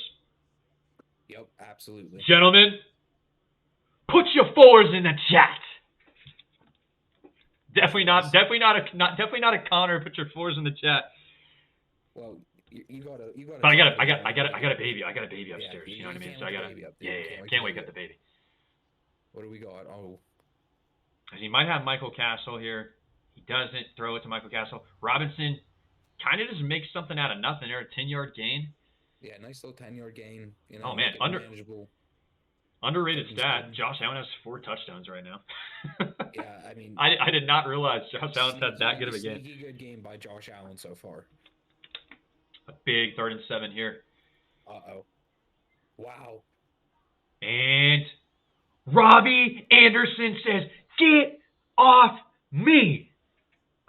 Yep, absolutely. Gentlemen, put your fours in the chat. Definitely not a Connor. Put your fours in the chat. Well, you gotta. But I got a baby. I got a baby upstairs. Yeah, you know what I mean? So I gotta. Can't wake up the baby. What do we got? Oh, he might have Michael Castle here. He doesn't throw it to Michael Castle. Robinson kind of just makes something out of nothing there. A 10-yard gain. Yeah, nice little 10-yard gain. Oh man, manageable. Underrated stat. Josh Allen has 4 touchdowns right now. Yeah, I mean, I did not realize Josh Allen had that good of a game. Sneaky good game by Josh Allen so far. A big 3rd and 7 here. Wow. And Robbie Anderson says, "Get off me!"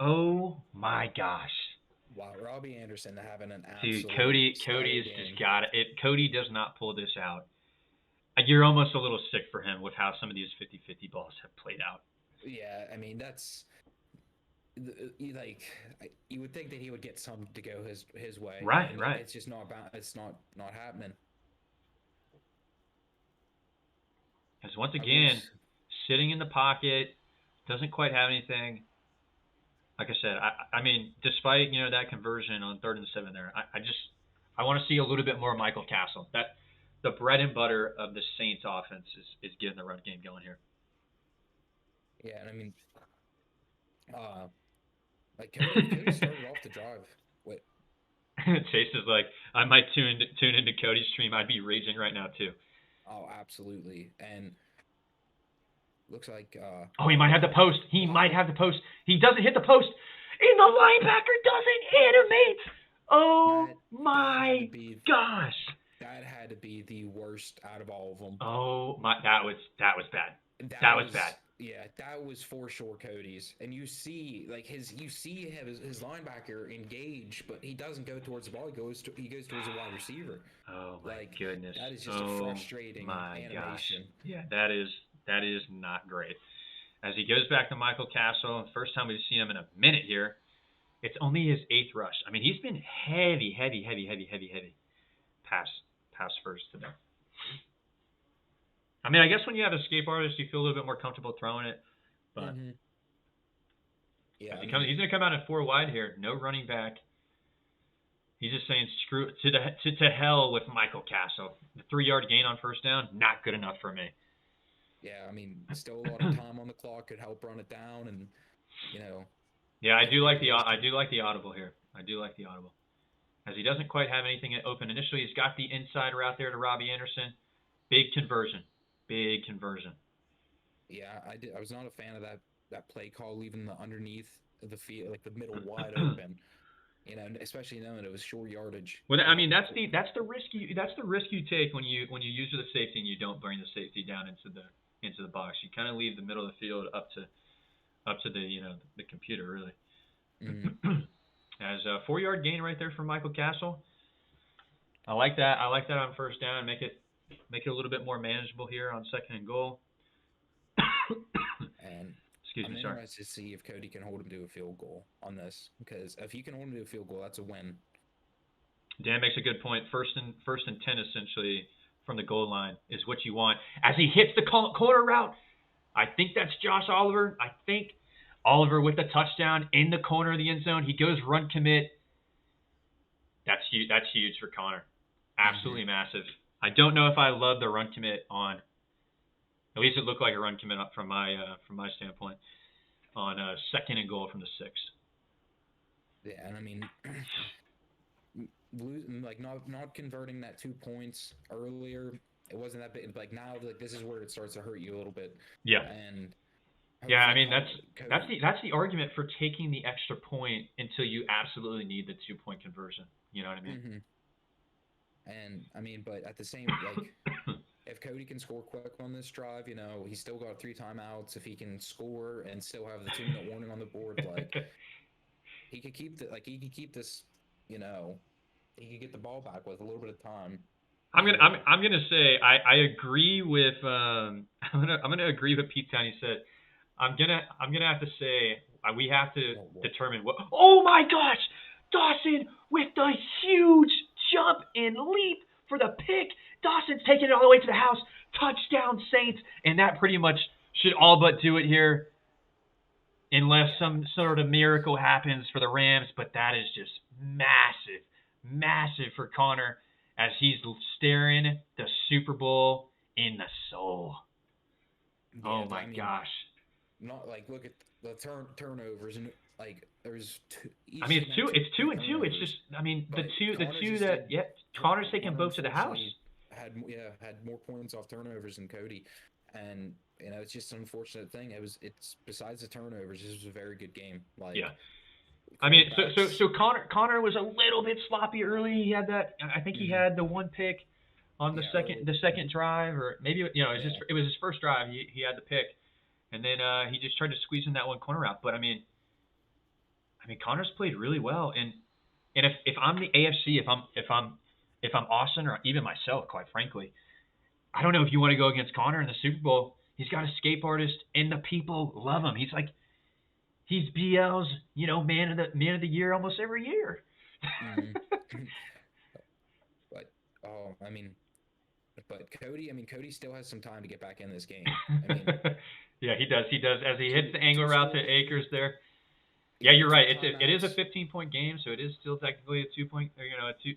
Oh my gosh. Wow, Robbie Anderson having an absolute. Dude, Cody's just got it. Cody does not pull this out. You're almost a little sick for him with how some of these 50-50 balls have played out. Yeah, I mean that's like you would think that he would get some to go his way. Right. It's just not about. It's not happening. Because once again, sitting in the pocket, doesn't quite have anything. Like I said, I mean, despite that conversion on 3rd and 7 there, I want to see a little bit more Michael Castle. That the bread and butter of the Saints offense is getting the run game going here. Yeah, and I mean, like Cody started off the drive. Wait. Chase is like, I might tune into Cody's stream. I'd be raging right now too. Oh, absolutely. And looks like he might have the post. He might have the post. He doesn't hit the post. And the linebacker doesn't animate. Oh my gosh. That had to be the worst out of all of them. Oh my, that was bad. That was bad. Yeah, that was for sure Cody's. And you see his linebacker engage, but he doesn't go towards the ball. He goes towards the wide receiver. Oh my goodness. That is just a frustrating animation. Gosh. Yeah, that is not great. as he goes back to Michael Castle. First time we've seen him in a minute here. It's only his 8th rush. I mean, he's been heavy pass first today. I mean, I guess when you have a escape artist, you feel a little bit more comfortable throwing it. But yeah, he's going to come out at 4 wide here. No running back. He's just saying screw to hell with Michael Castle. The 3-yard gain on first down, not good enough for me. Yeah, I mean, still a lot of time on the clock could help run it down, and you know. Yeah, I do like the audible here. I do like the audible, as he doesn't quite have anything open initially. He's got the inside route there to Robbie Anderson. Big conversion. Yeah, I was not a fan of that play call, leaving the underneath of the field, like the middle wide open. You know, especially knowing it was short yardage. Well, I mean, that's the risk you take when you use the safety and you don't bring the safety down into the box. You kind of leave the middle of the field up to the the computer really. As a 4-yard gain right there from Michael Castle. I like that. I like that on first down. Make it a little bit more manageable here on 2nd and goal. And excuse me, I'm sorry. interested to see if Cody can hold him to a field goal on this, because if he can hold him to a field goal, that's a win. Dan makes a good point. First and 10 essentially from the goal line is what you want. As he hits the corner route, I think that's Josh Oliver. I think Oliver with the touchdown in the corner of the end zone. He goes run commit. That's huge. That's huge for Connor. Absolutely massive. I don't know if I love the run commit on. At least it looked like a run commit up from my standpoint on 2nd and goal from the 6. Yeah, and I mean, like not converting that 2 points earlier, it wasn't that big. Like now, like this is where it starts to hurt you a little bit. Yeah. And yeah, I mean that's the argument for taking the extra point until you absolutely need the 2-point conversion. You know what I mean? And I mean, but at the same, like, if Cody can score quick on this drive, he's still got 3 timeouts. If he can score and still have the 2-minute warning on the board, like, he could keep this, he could get the ball back with a little bit of time. I'm gonna say I agree with I'm gonna agree with Pete Town. He said I'm gonna have to say we have to determine what. Oh my gosh, Dawson with the huge jump and leap for the pick. Dawson's taking it all the way to the house. Touchdown, Saints, and that pretty much should all but do it here, unless some sort of miracle happens for the Rams. But that is just massive for Connor, as he's staring the Super Bowl in the soul. Yeah, oh my gosh. Not like, look at the turnovers, and like there's two. I mean, it's 2 and 2. It's just, I mean, the two that Connor's taking both to the house. Had more points off turnovers than Cody, and it's just an unfortunate thing. It's besides the turnovers, this was a very good game. Like, yeah. I mean, so Connor was a little bit sloppy early. He had that. I think he had the 1 pick on the second drive, or maybe it was his first drive. He had the pick, and then he just tried to squeeze in that 1 corner route. But I mean, Connor's played really well, and if I'm the AFC, if I'm Austin, or even myself, quite frankly, I don't know if you want to go against Connor in the Super Bowl. He's got a escape artist, and the people love him. He's BL's, man of the year almost every year. But Cody still has some time to get back in this game. Yeah, he does. As he hits the angle route to Akers there. Yeah, you're right. It is a 15-point game, so it is still technically a 2-point, a 2.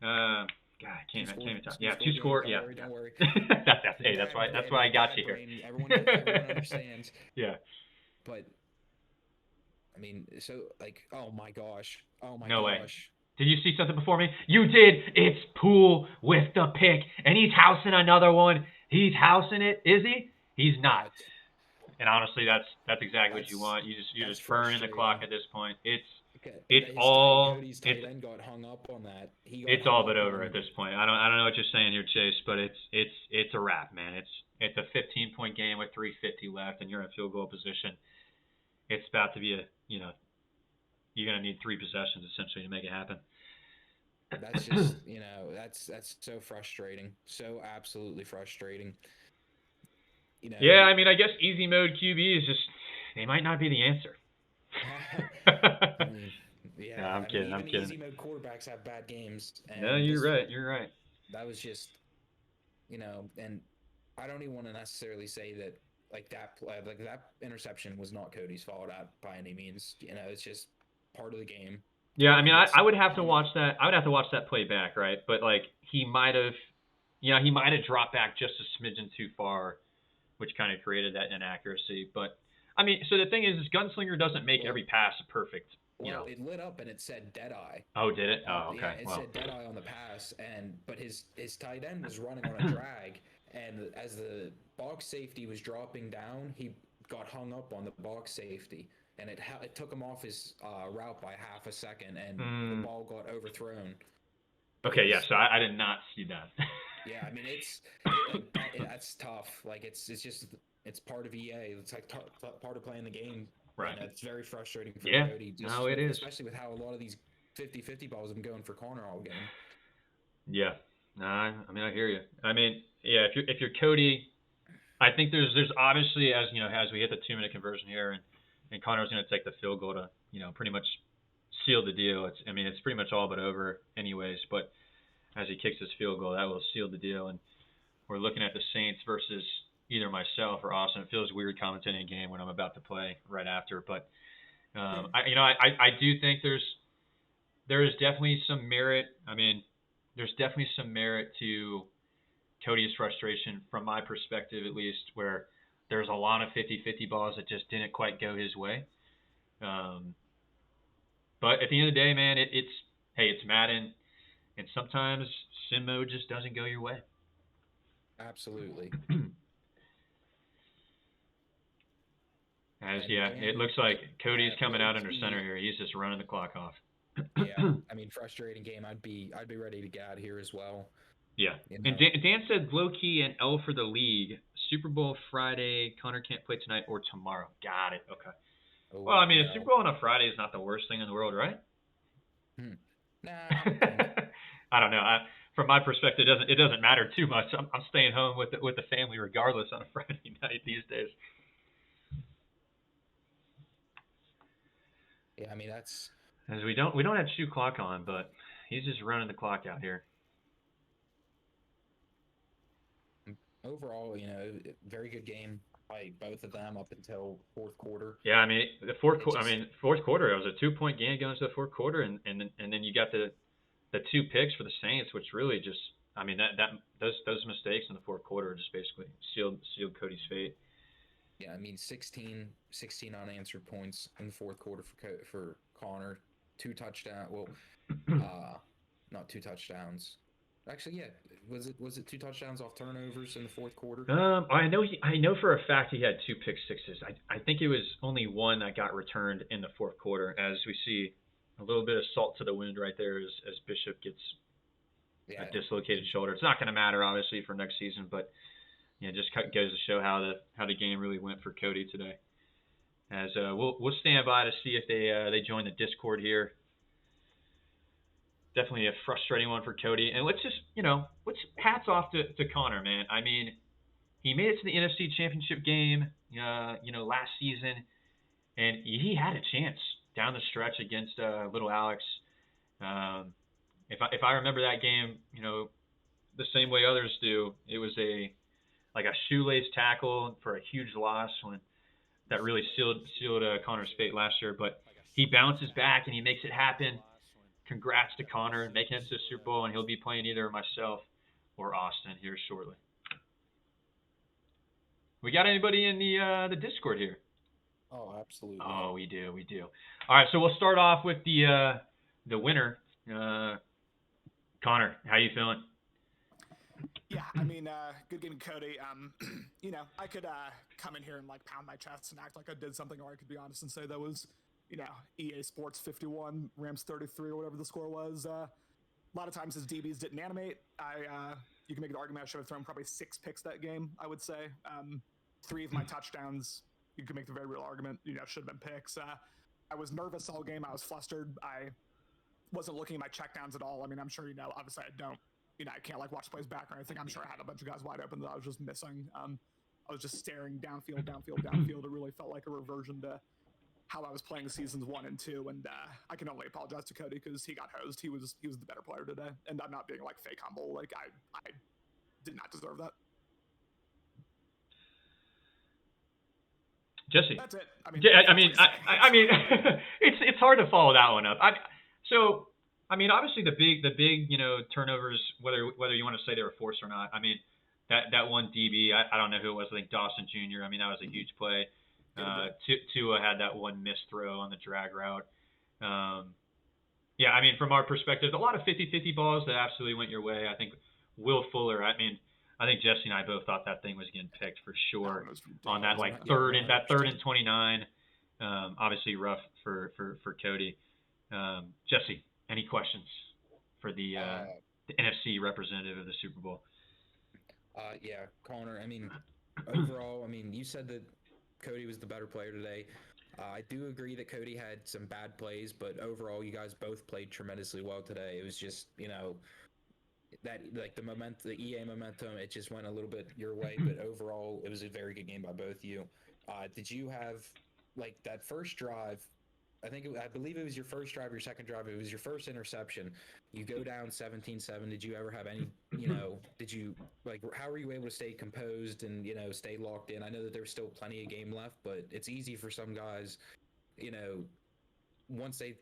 God, I can't even talk. Yeah, 2 score. Yeah. Don't worry. That's why I got you here. Everyone understands. Yeah. But I mean, so like, oh my gosh. No way. Did you see something before me? You did. It's Poole with the pick, and he's housing another one. He's housing it. Is he? He's not. And honestly, that's exactly what you want. You're just burning the clock at this point. Cody's tight end got hung up on that. It's all but over at this point. I don't know what you're saying here, Chase, but it's a wrap, man. It's a 15-point game with 3:50 left, and you're in field goal position. It's about to be you're gonna need 3 possessions essentially to make it happen. That's just that's so frustrating, so absolutely frustrating. You know, Yeah, I mean, I guess easy mode QB is just they might not be the answer. I mean, No, yeah, I'm I mean, kidding. I'm even kidding. easy mode quarterbacks have bad games, No, and you're this right. You're right. that was just, and I don't even want to necessarily say that like that interception was not Cody's fault by any means. It's just part of the game, Yeah, I and mean, I just would have to timing. watch that. I would have to watch that play back, right? But like he might have, he might have dropped back just a smidgen too far, which kind of created that inaccuracy. But I mean, so the thing is Gunslinger doesn't make Well, every pass perfect. well, it lit up and it said dead eye. Oh, did it? Oh, Yeah, okay. it Well, said dead eye on the pass, but his tight end was running on a drag, and as the box safety was dropping down, he got hung up on the box safety, and it took him off his route by half a second, and the mm, ball got overthrown okay. Yeah. because So I did not see that. yeah, I mean that's tough. Like it's just it's part of EA. It's like part of playing the game. Right. It's very frustrating for Yeah. Cody, No, it is. especially with how a lot of these 50-50 balls have been going for Connor all game. Yeah. No, I mean, I hear you. I mean, yeah. If you're Cody, I think there's obviously as we hit the 2-minute conversion here, and Connor's going to take the field goal to pretty much seal the deal. It's pretty much all but over anyways. But as he kicks his field goal, that will seal the deal. And we're looking at the Saints versus either myself or Austin. It feels weird commentating a game when I'm about to play right after, but I do think there is definitely some merit. I mean, there's definitely some merit to Cody's frustration from my perspective, at least, where there's a lot of 50-50 balls that just didn't quite go his way. But at the end of the day, man, it's Madden, and sometimes sim mode just doesn't go your way. Absolutely. It looks like Cody's coming out under center here. He's just running the clock off. Yeah, I mean, frustrating game. I'd be ready to get out here as well. Yeah. And Dan said low key and L for the league. Super Bowl Friday. Connor can't play tonight or tomorrow. Got it. Okay. Oh, well, I mean, no. a Super Bowl on a Friday is not the worst thing in the world, right? Nah, I don't think. I don't know. From my perspective, it doesn't matter too much. I'm staying home with the family regardless on a Friday night these days. Yeah, I mean that's. As we don't have shoe clock on, but he's just running the clock out here. Overall, very good game by both of them up until fourth quarter. Yeah, I mean the fourth quarter it was a 2-point game going into the fourth quarter, and then you got the 2 picks for the Saints, which really just those mistakes in the fourth quarter just basically sealed Cody's fate. Yeah, I mean 16 unanswered points in the fourth quarter for Connor, 2 touchdowns. Well, not 2 touchdowns. Actually, yeah, was it 2 touchdowns off turnovers in the fourth quarter? I know for a fact he had 2 pick sixes. I think it was only 1 that got returned in the fourth quarter, as we see a little bit of salt to the wind right there as Bishop gets a dislocated shoulder. It's not going to matter obviously for next season, but just goes to show how the game really went for Cody today. As we'll stand by to see if they join the Discord here. Definitely a frustrating one for Cody. And let's hats off to Connor, man. I mean, he made it to the NFC Championship game, last season, and he had a chance down the stretch against little Alex. If I remember that game, the same way others do, it was a shoelace tackle for a huge loss that really sealed Connor's fate last year. But he bounces back and he makes it happen. Congrats to Connor making it to the Super Bowl, and he'll be playing either myself or Austin here shortly. We got anybody in the Discord here? Oh, absolutely. Oh, we do. All right, so we'll start off with the winner. Connor, how you feeling? Yeah, I mean, good game, Cody. I could come in here and pound my chest and act like I did something, or I could be honest and say that was, EA Sports 51, Rams 33, or whatever the score was. A lot of times his DBs didn't animate. You can make the argument I should have thrown probably 6 picks that game, I would say. 3 of my touchdowns, you could make the very real argument, should have been picks. I was nervous all game. I was flustered. I wasn't looking at my checkdowns at all. I mean, I'm sure obviously I don't. I can't watch plays back or anything. I'm sure I had a bunch of guys wide open that I was just missing. I was just staring downfield, downfield, downfield. It really felt like a reversion to how I was playing seasons 1 and 2. And I can only apologize to Cody because he got hosed. He was the better player today. And I'm not being like fake humble. Like I did not deserve that. Jesse. That's it. I mean, it's hard to follow that one up. Obviously the big, turnovers, whether you want to say they were forced or not. I mean, that one DB, I don't know who it was. I think Dawson Jr. I mean, that was a huge play. Tua had that one missed throw on the drag route. I mean, from our perspective, a lot of 50-50 balls that absolutely went your way. I think Will Fuller, I think Jesse and I both thought that thing was getting picked for sure on that third and 29. Obviously rough for Cody. Jesse, any questions for the NFC representative of the Super Bowl? Yeah, Connor. I mean, overall, you said that Cody was the better player today. I do agree that Cody had some bad plays, but overall, you guys both played tremendously well today. It was just, that the EA momentum, it just went a little bit your way, but overall, it was a very good game by both of you. Did you have that first drive? I believe it was your first drive, your second drive. It was your first interception. You go down 17-7. Did you ever have any, how were you able to stay composed and, stay locked in? I know that there's still plenty of game left, but it's easy for some guys, once they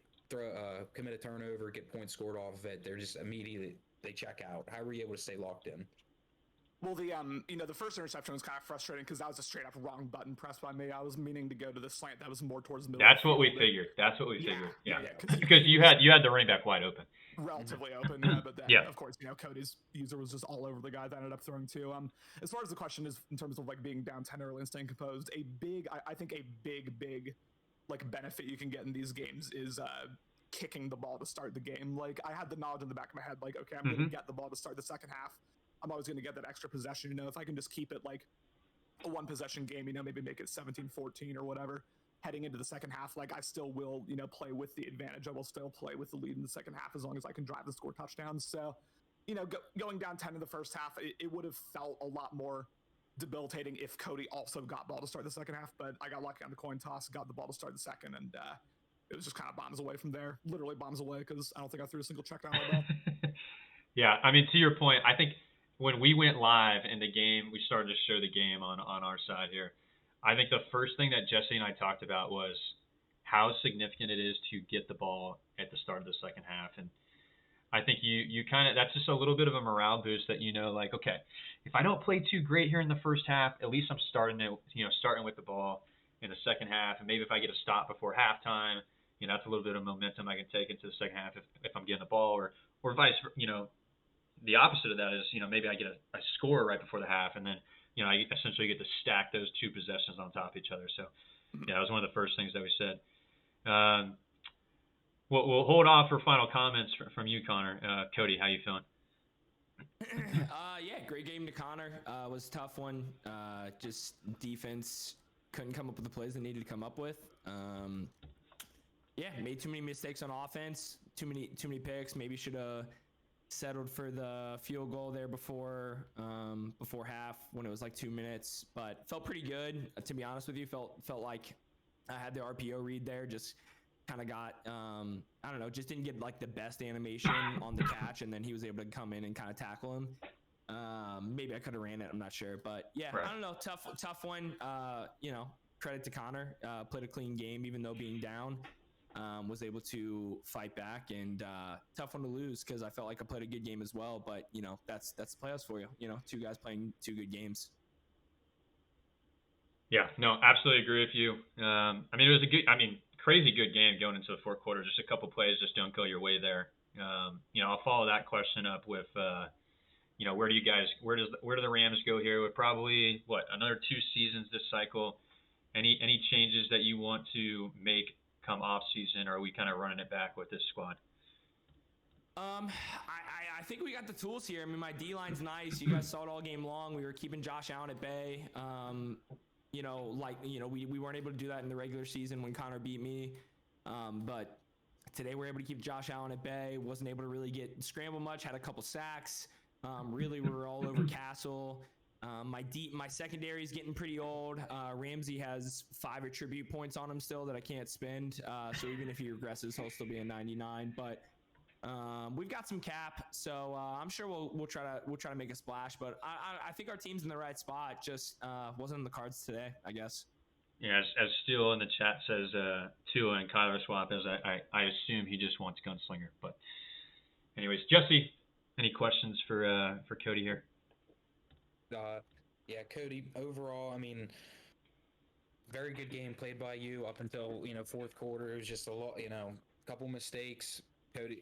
commit a turnover, get points scored off of it, they're just immediately, they check out. How were you able to stay locked in? Well, the first interception was kind of frustrating because that was a straight up wrong button press by me. I was meaning to go to the slant that was more towards the middle. That's what we figured. Yeah. Because you had the running back wide open. Relatively open, but then of course, Cody's user was just all over the guy that ended up throwing to. As far as the question is in terms of being down 10 early and staying composed, I think a big benefit you can get in these games is kicking the ball to start the game. I had the knowledge in the back of my head, okay, I'm gonna get the ball to start the second half. I'm always going to get that extra possession. If I can just keep it a one possession game, maybe make it 17-14 or whatever, heading into the second half, I still will, play with the advantage. I will still play with the lead in the second half as long as I can drive and score touchdowns. So, going down 10 in the first half, it would have felt a lot more debilitating if Cody also got ball to start the second half, but I got lucky on the coin toss, got the ball to start the second, and it was just kind of bombs away from there. Literally bombs away because I don't think I threw a single check down my ball. Yeah, to your point, I think when we went live in the game, we started to show the game on our side here. I think the first thing that Jesse and I talked about was how significant it is to get the ball at the start of the second half. And I think you kind of, that's just a little bit of a morale boost that, okay, if I don't play too great here in the first half, at least I'm starting with the ball in the second half. And maybe if I get a stop before halftime, that's a little bit of momentum I can take into the second half if I'm getting the ball or vice, the opposite of that is, maybe I get a score right before the half, and then, I essentially get to stack those two possessions on top of each other. So, that was one of the first things that we said. We'll hold off for final comments from you, Connor. Cody, how you feeling? Great game to Connor. Was a tough one. Just defense couldn't come up with the plays they needed to come up with. Made too many mistakes on offense. Too many picks. Maybe should have settled for the field goal there before half when it was 2 minutes, but felt pretty good. To be honest with you, felt like I had the RPO read there. Just kind of got I don't know, just didn't get the best animation on the catch, and then he was able to come in and kind of tackle him. Maybe I could have ran it. I'm not sure, but right. I don't know. Tough one. Credit to Connor. Played a clean game even though being down. Was able to fight back, and tough one to lose because I felt like I played a good game as well. But that's the playoffs for you. Two guys playing two good games. Yeah, no, absolutely agree with you. It was crazy good game going into the fourth quarter. Just a couple plays just don't go your way there. I'll follow that question up with, where do the Rams go here? With probably another 2 seasons this cycle. Any changes that you want to make come off season, or are we kind of running it back with this squad? I think we got the tools here. My D line's nice. You guys saw it all game long. We were keeping Josh Allen at bay. We weren't able to do that in the regular season when Connor beat me. But today we're able to keep Josh Allen at bay. Wasn't able to really get scramble much. Had a couple sacks. Really we were all over Castle. My secondary is getting pretty old. Ramsey has 5 attribute points on him still that I can't spend. So even if he regresses, he'll still be a 99. But we've got some cap, so I'm sure we'll try to make a splash. But I think our team's in the right spot. Just wasn't in the cards today, I guess. Yeah, as Steele in the chat says, Tua and Kyler swap, as I assume he just wants Gunslinger. But anyways, Jesse, any questions for Cody here? Yeah, Cody, overall, I mean, very good game played by you up until, fourth quarter. It was just a lot, couple mistakes.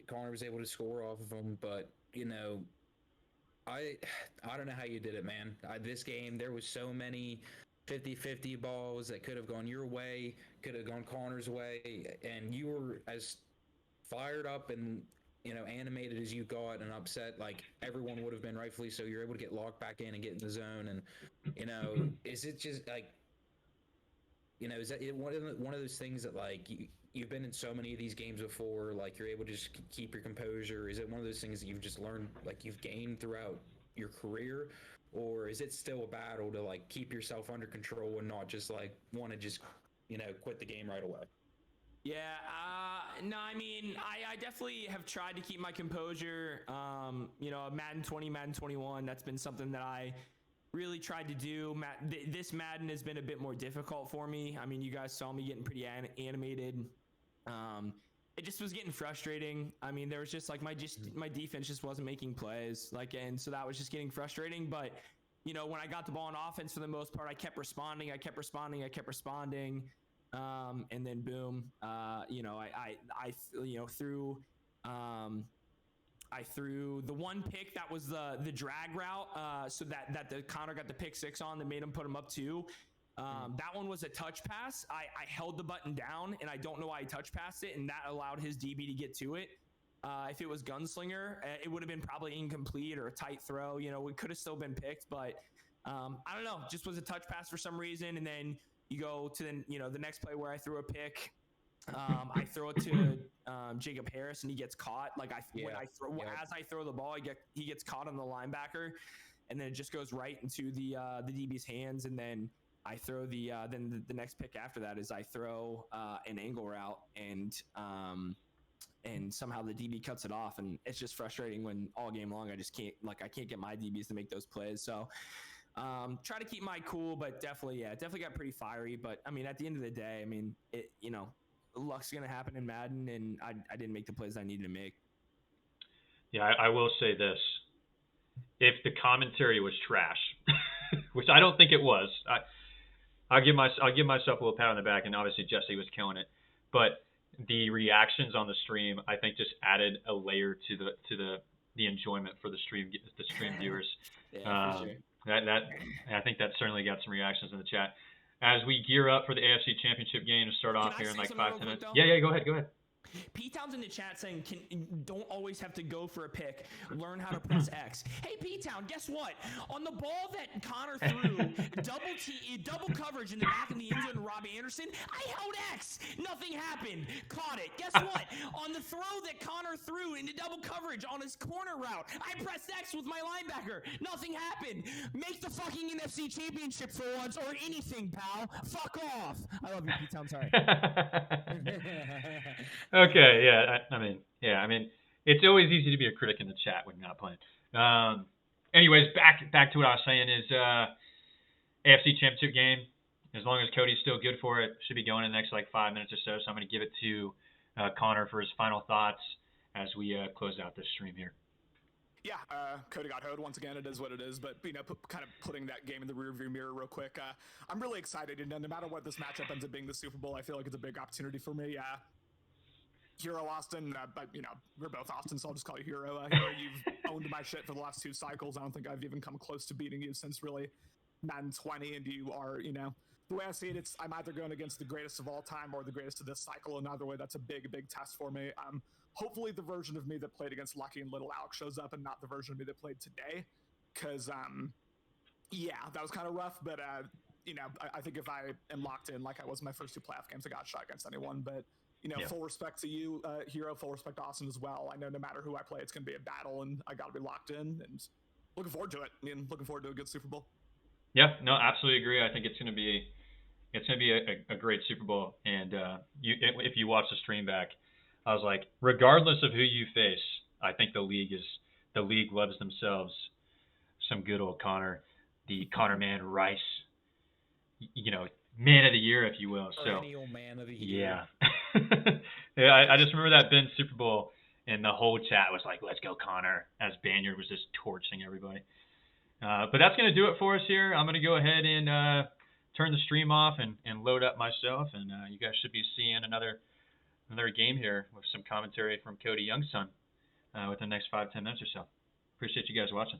Connor was able to score off of them, but, I don't know how you did it, man. This game, there was so many 50-50 balls that could have gone your way, could have gone Connor's way, and you were as fired up and animated as you got and upset like everyone would have been, rightfully so. You're able to get locked back in and get in the zone, and is it just like, is that one of those things that like you've been in so many of these games before, like you're able to just keep your composure? Is it one of those things that you've just learned, like you've gained throughout your career, or is it still a battle to like keep yourself under control and not just like want to just quit the game right away? Yeah, no, I mean, I definitely have tried to keep my composure. Madden 20, Madden 21, that's been something that I really tried to do. This Madden has been a bit more difficult for me. I mean, you guys saw me getting pretty animated. It just was getting frustrating. I mean, there was just like my defense just wasn't making plays, and so that was just getting frustrating. But when I got the ball on offense, for the most part, I kept responding. And then boom, I threw the one pick that was the drag route, so that the Connor got the pick 6 on that made him put him up 2. That one was a touch pass. I held the button down, and I don't know why I touch passed it, and that allowed his DB to get to it. If it was Gunslinger, it would have been probably incomplete or a tight throw. It could have still been picked, but I don't know. Just was a touch pass for some reason, and then you go to the next play where I threw a pick. I throw it to Jacob Harris, and he gets caught. As I throw the ball, he gets caught on the linebacker, and then it just goes right into the DB's hands. And then I throw the next pick after that is I throw an angle route, and somehow the DB cuts it off, and it's just frustrating when all game long I just can't get my DBs to make those plays. So. Try to keep my cool, but definitely got pretty fiery. But I mean, at the end of the day, I mean, luck's gonna happen in Madden, and I didn't make the plays I needed to make. Yeah, I will say this: if the commentary was trash, which I don't think it was, I'll give myself a little pat on the back, and obviously Jesse was killing it. But the reactions on the stream, I think, just added a layer to the enjoyment for the stream viewers. Yeah, for sure. I think that certainly got some reactions in the chat. As we gear up for the AFC Championship game to start off here in like 5 minutes. Yeah, go ahead. P-Town's in the chat saying, don't always have to go for a pick. Learn how to press X. Hey, P-Town, guess what? On the ball that Connor threw, double coverage in the back of the end zone to Robbie Anderson, I held X. Nothing happened. Caught it. Guess what? On the throw that Connor threw into double coverage on his corner route, I pressed X with my linebacker. Nothing happened. Make the fucking NFC Championship for once, or anything, pal. Fuck off. I love you, P-Town. Sorry. Okay, I mean, it's always easy to be a critic in the chat when you're not playing. Anyways, back to what I was saying is AFC Championship game. As long as Cody's still good for it, should be going in the next 5 minutes or so. So I'm going to give it to Connor for his final thoughts as we close out this stream here. Yeah, Cody got hoed once again. It is what it is, but kind of putting that game in the rearview mirror real quick. I'm really excited, and no matter what this matchup ends up being, the Super Bowl, I feel like it's a big opportunity for me. Hero Austin, but we're both Austin, so I'll just call you Hero. Hero, you've owned my shit for the last 2 cycles. I don't think I've even come close to beating you since really Madden 20, and you are, the way I see it, I'm either going against the greatest of all time or the greatest of this cycle, and either way, that's a big test for me. Hopefully the version of me that played against Lucky and Little Alex shows up, and not the version of me that played today, because, that was kind of rough, but, I think if I am locked in like I was in my first 2 playoff games, I got shot against anyone, but full respect to you, Hero, full respect to Austin as well. I know no matter who I play, it's going to be a battle, and I got to be locked in, and looking forward to it. Looking forward to a good Super Bowl. Yeah, no, absolutely agree. I think it's going to be a great Super Bowl. And if you watch the stream back, I was like, regardless of who you face, I think the league loves themselves some good old Connor, the Connor Man Rice, man of the year, if you will. Perennial man of the year. Yeah. Yeah, I just remember that Ben Super Bowl, and the whole chat was like, let's go Connor, as Banyard was just torching everybody. But that's going to do it for us here. I'm going to go ahead and turn the stream off and load up myself, and you guys should be seeing another game here with some commentary from Cody Youngson within the next 5-10 minutes or so. Appreciate you guys watching.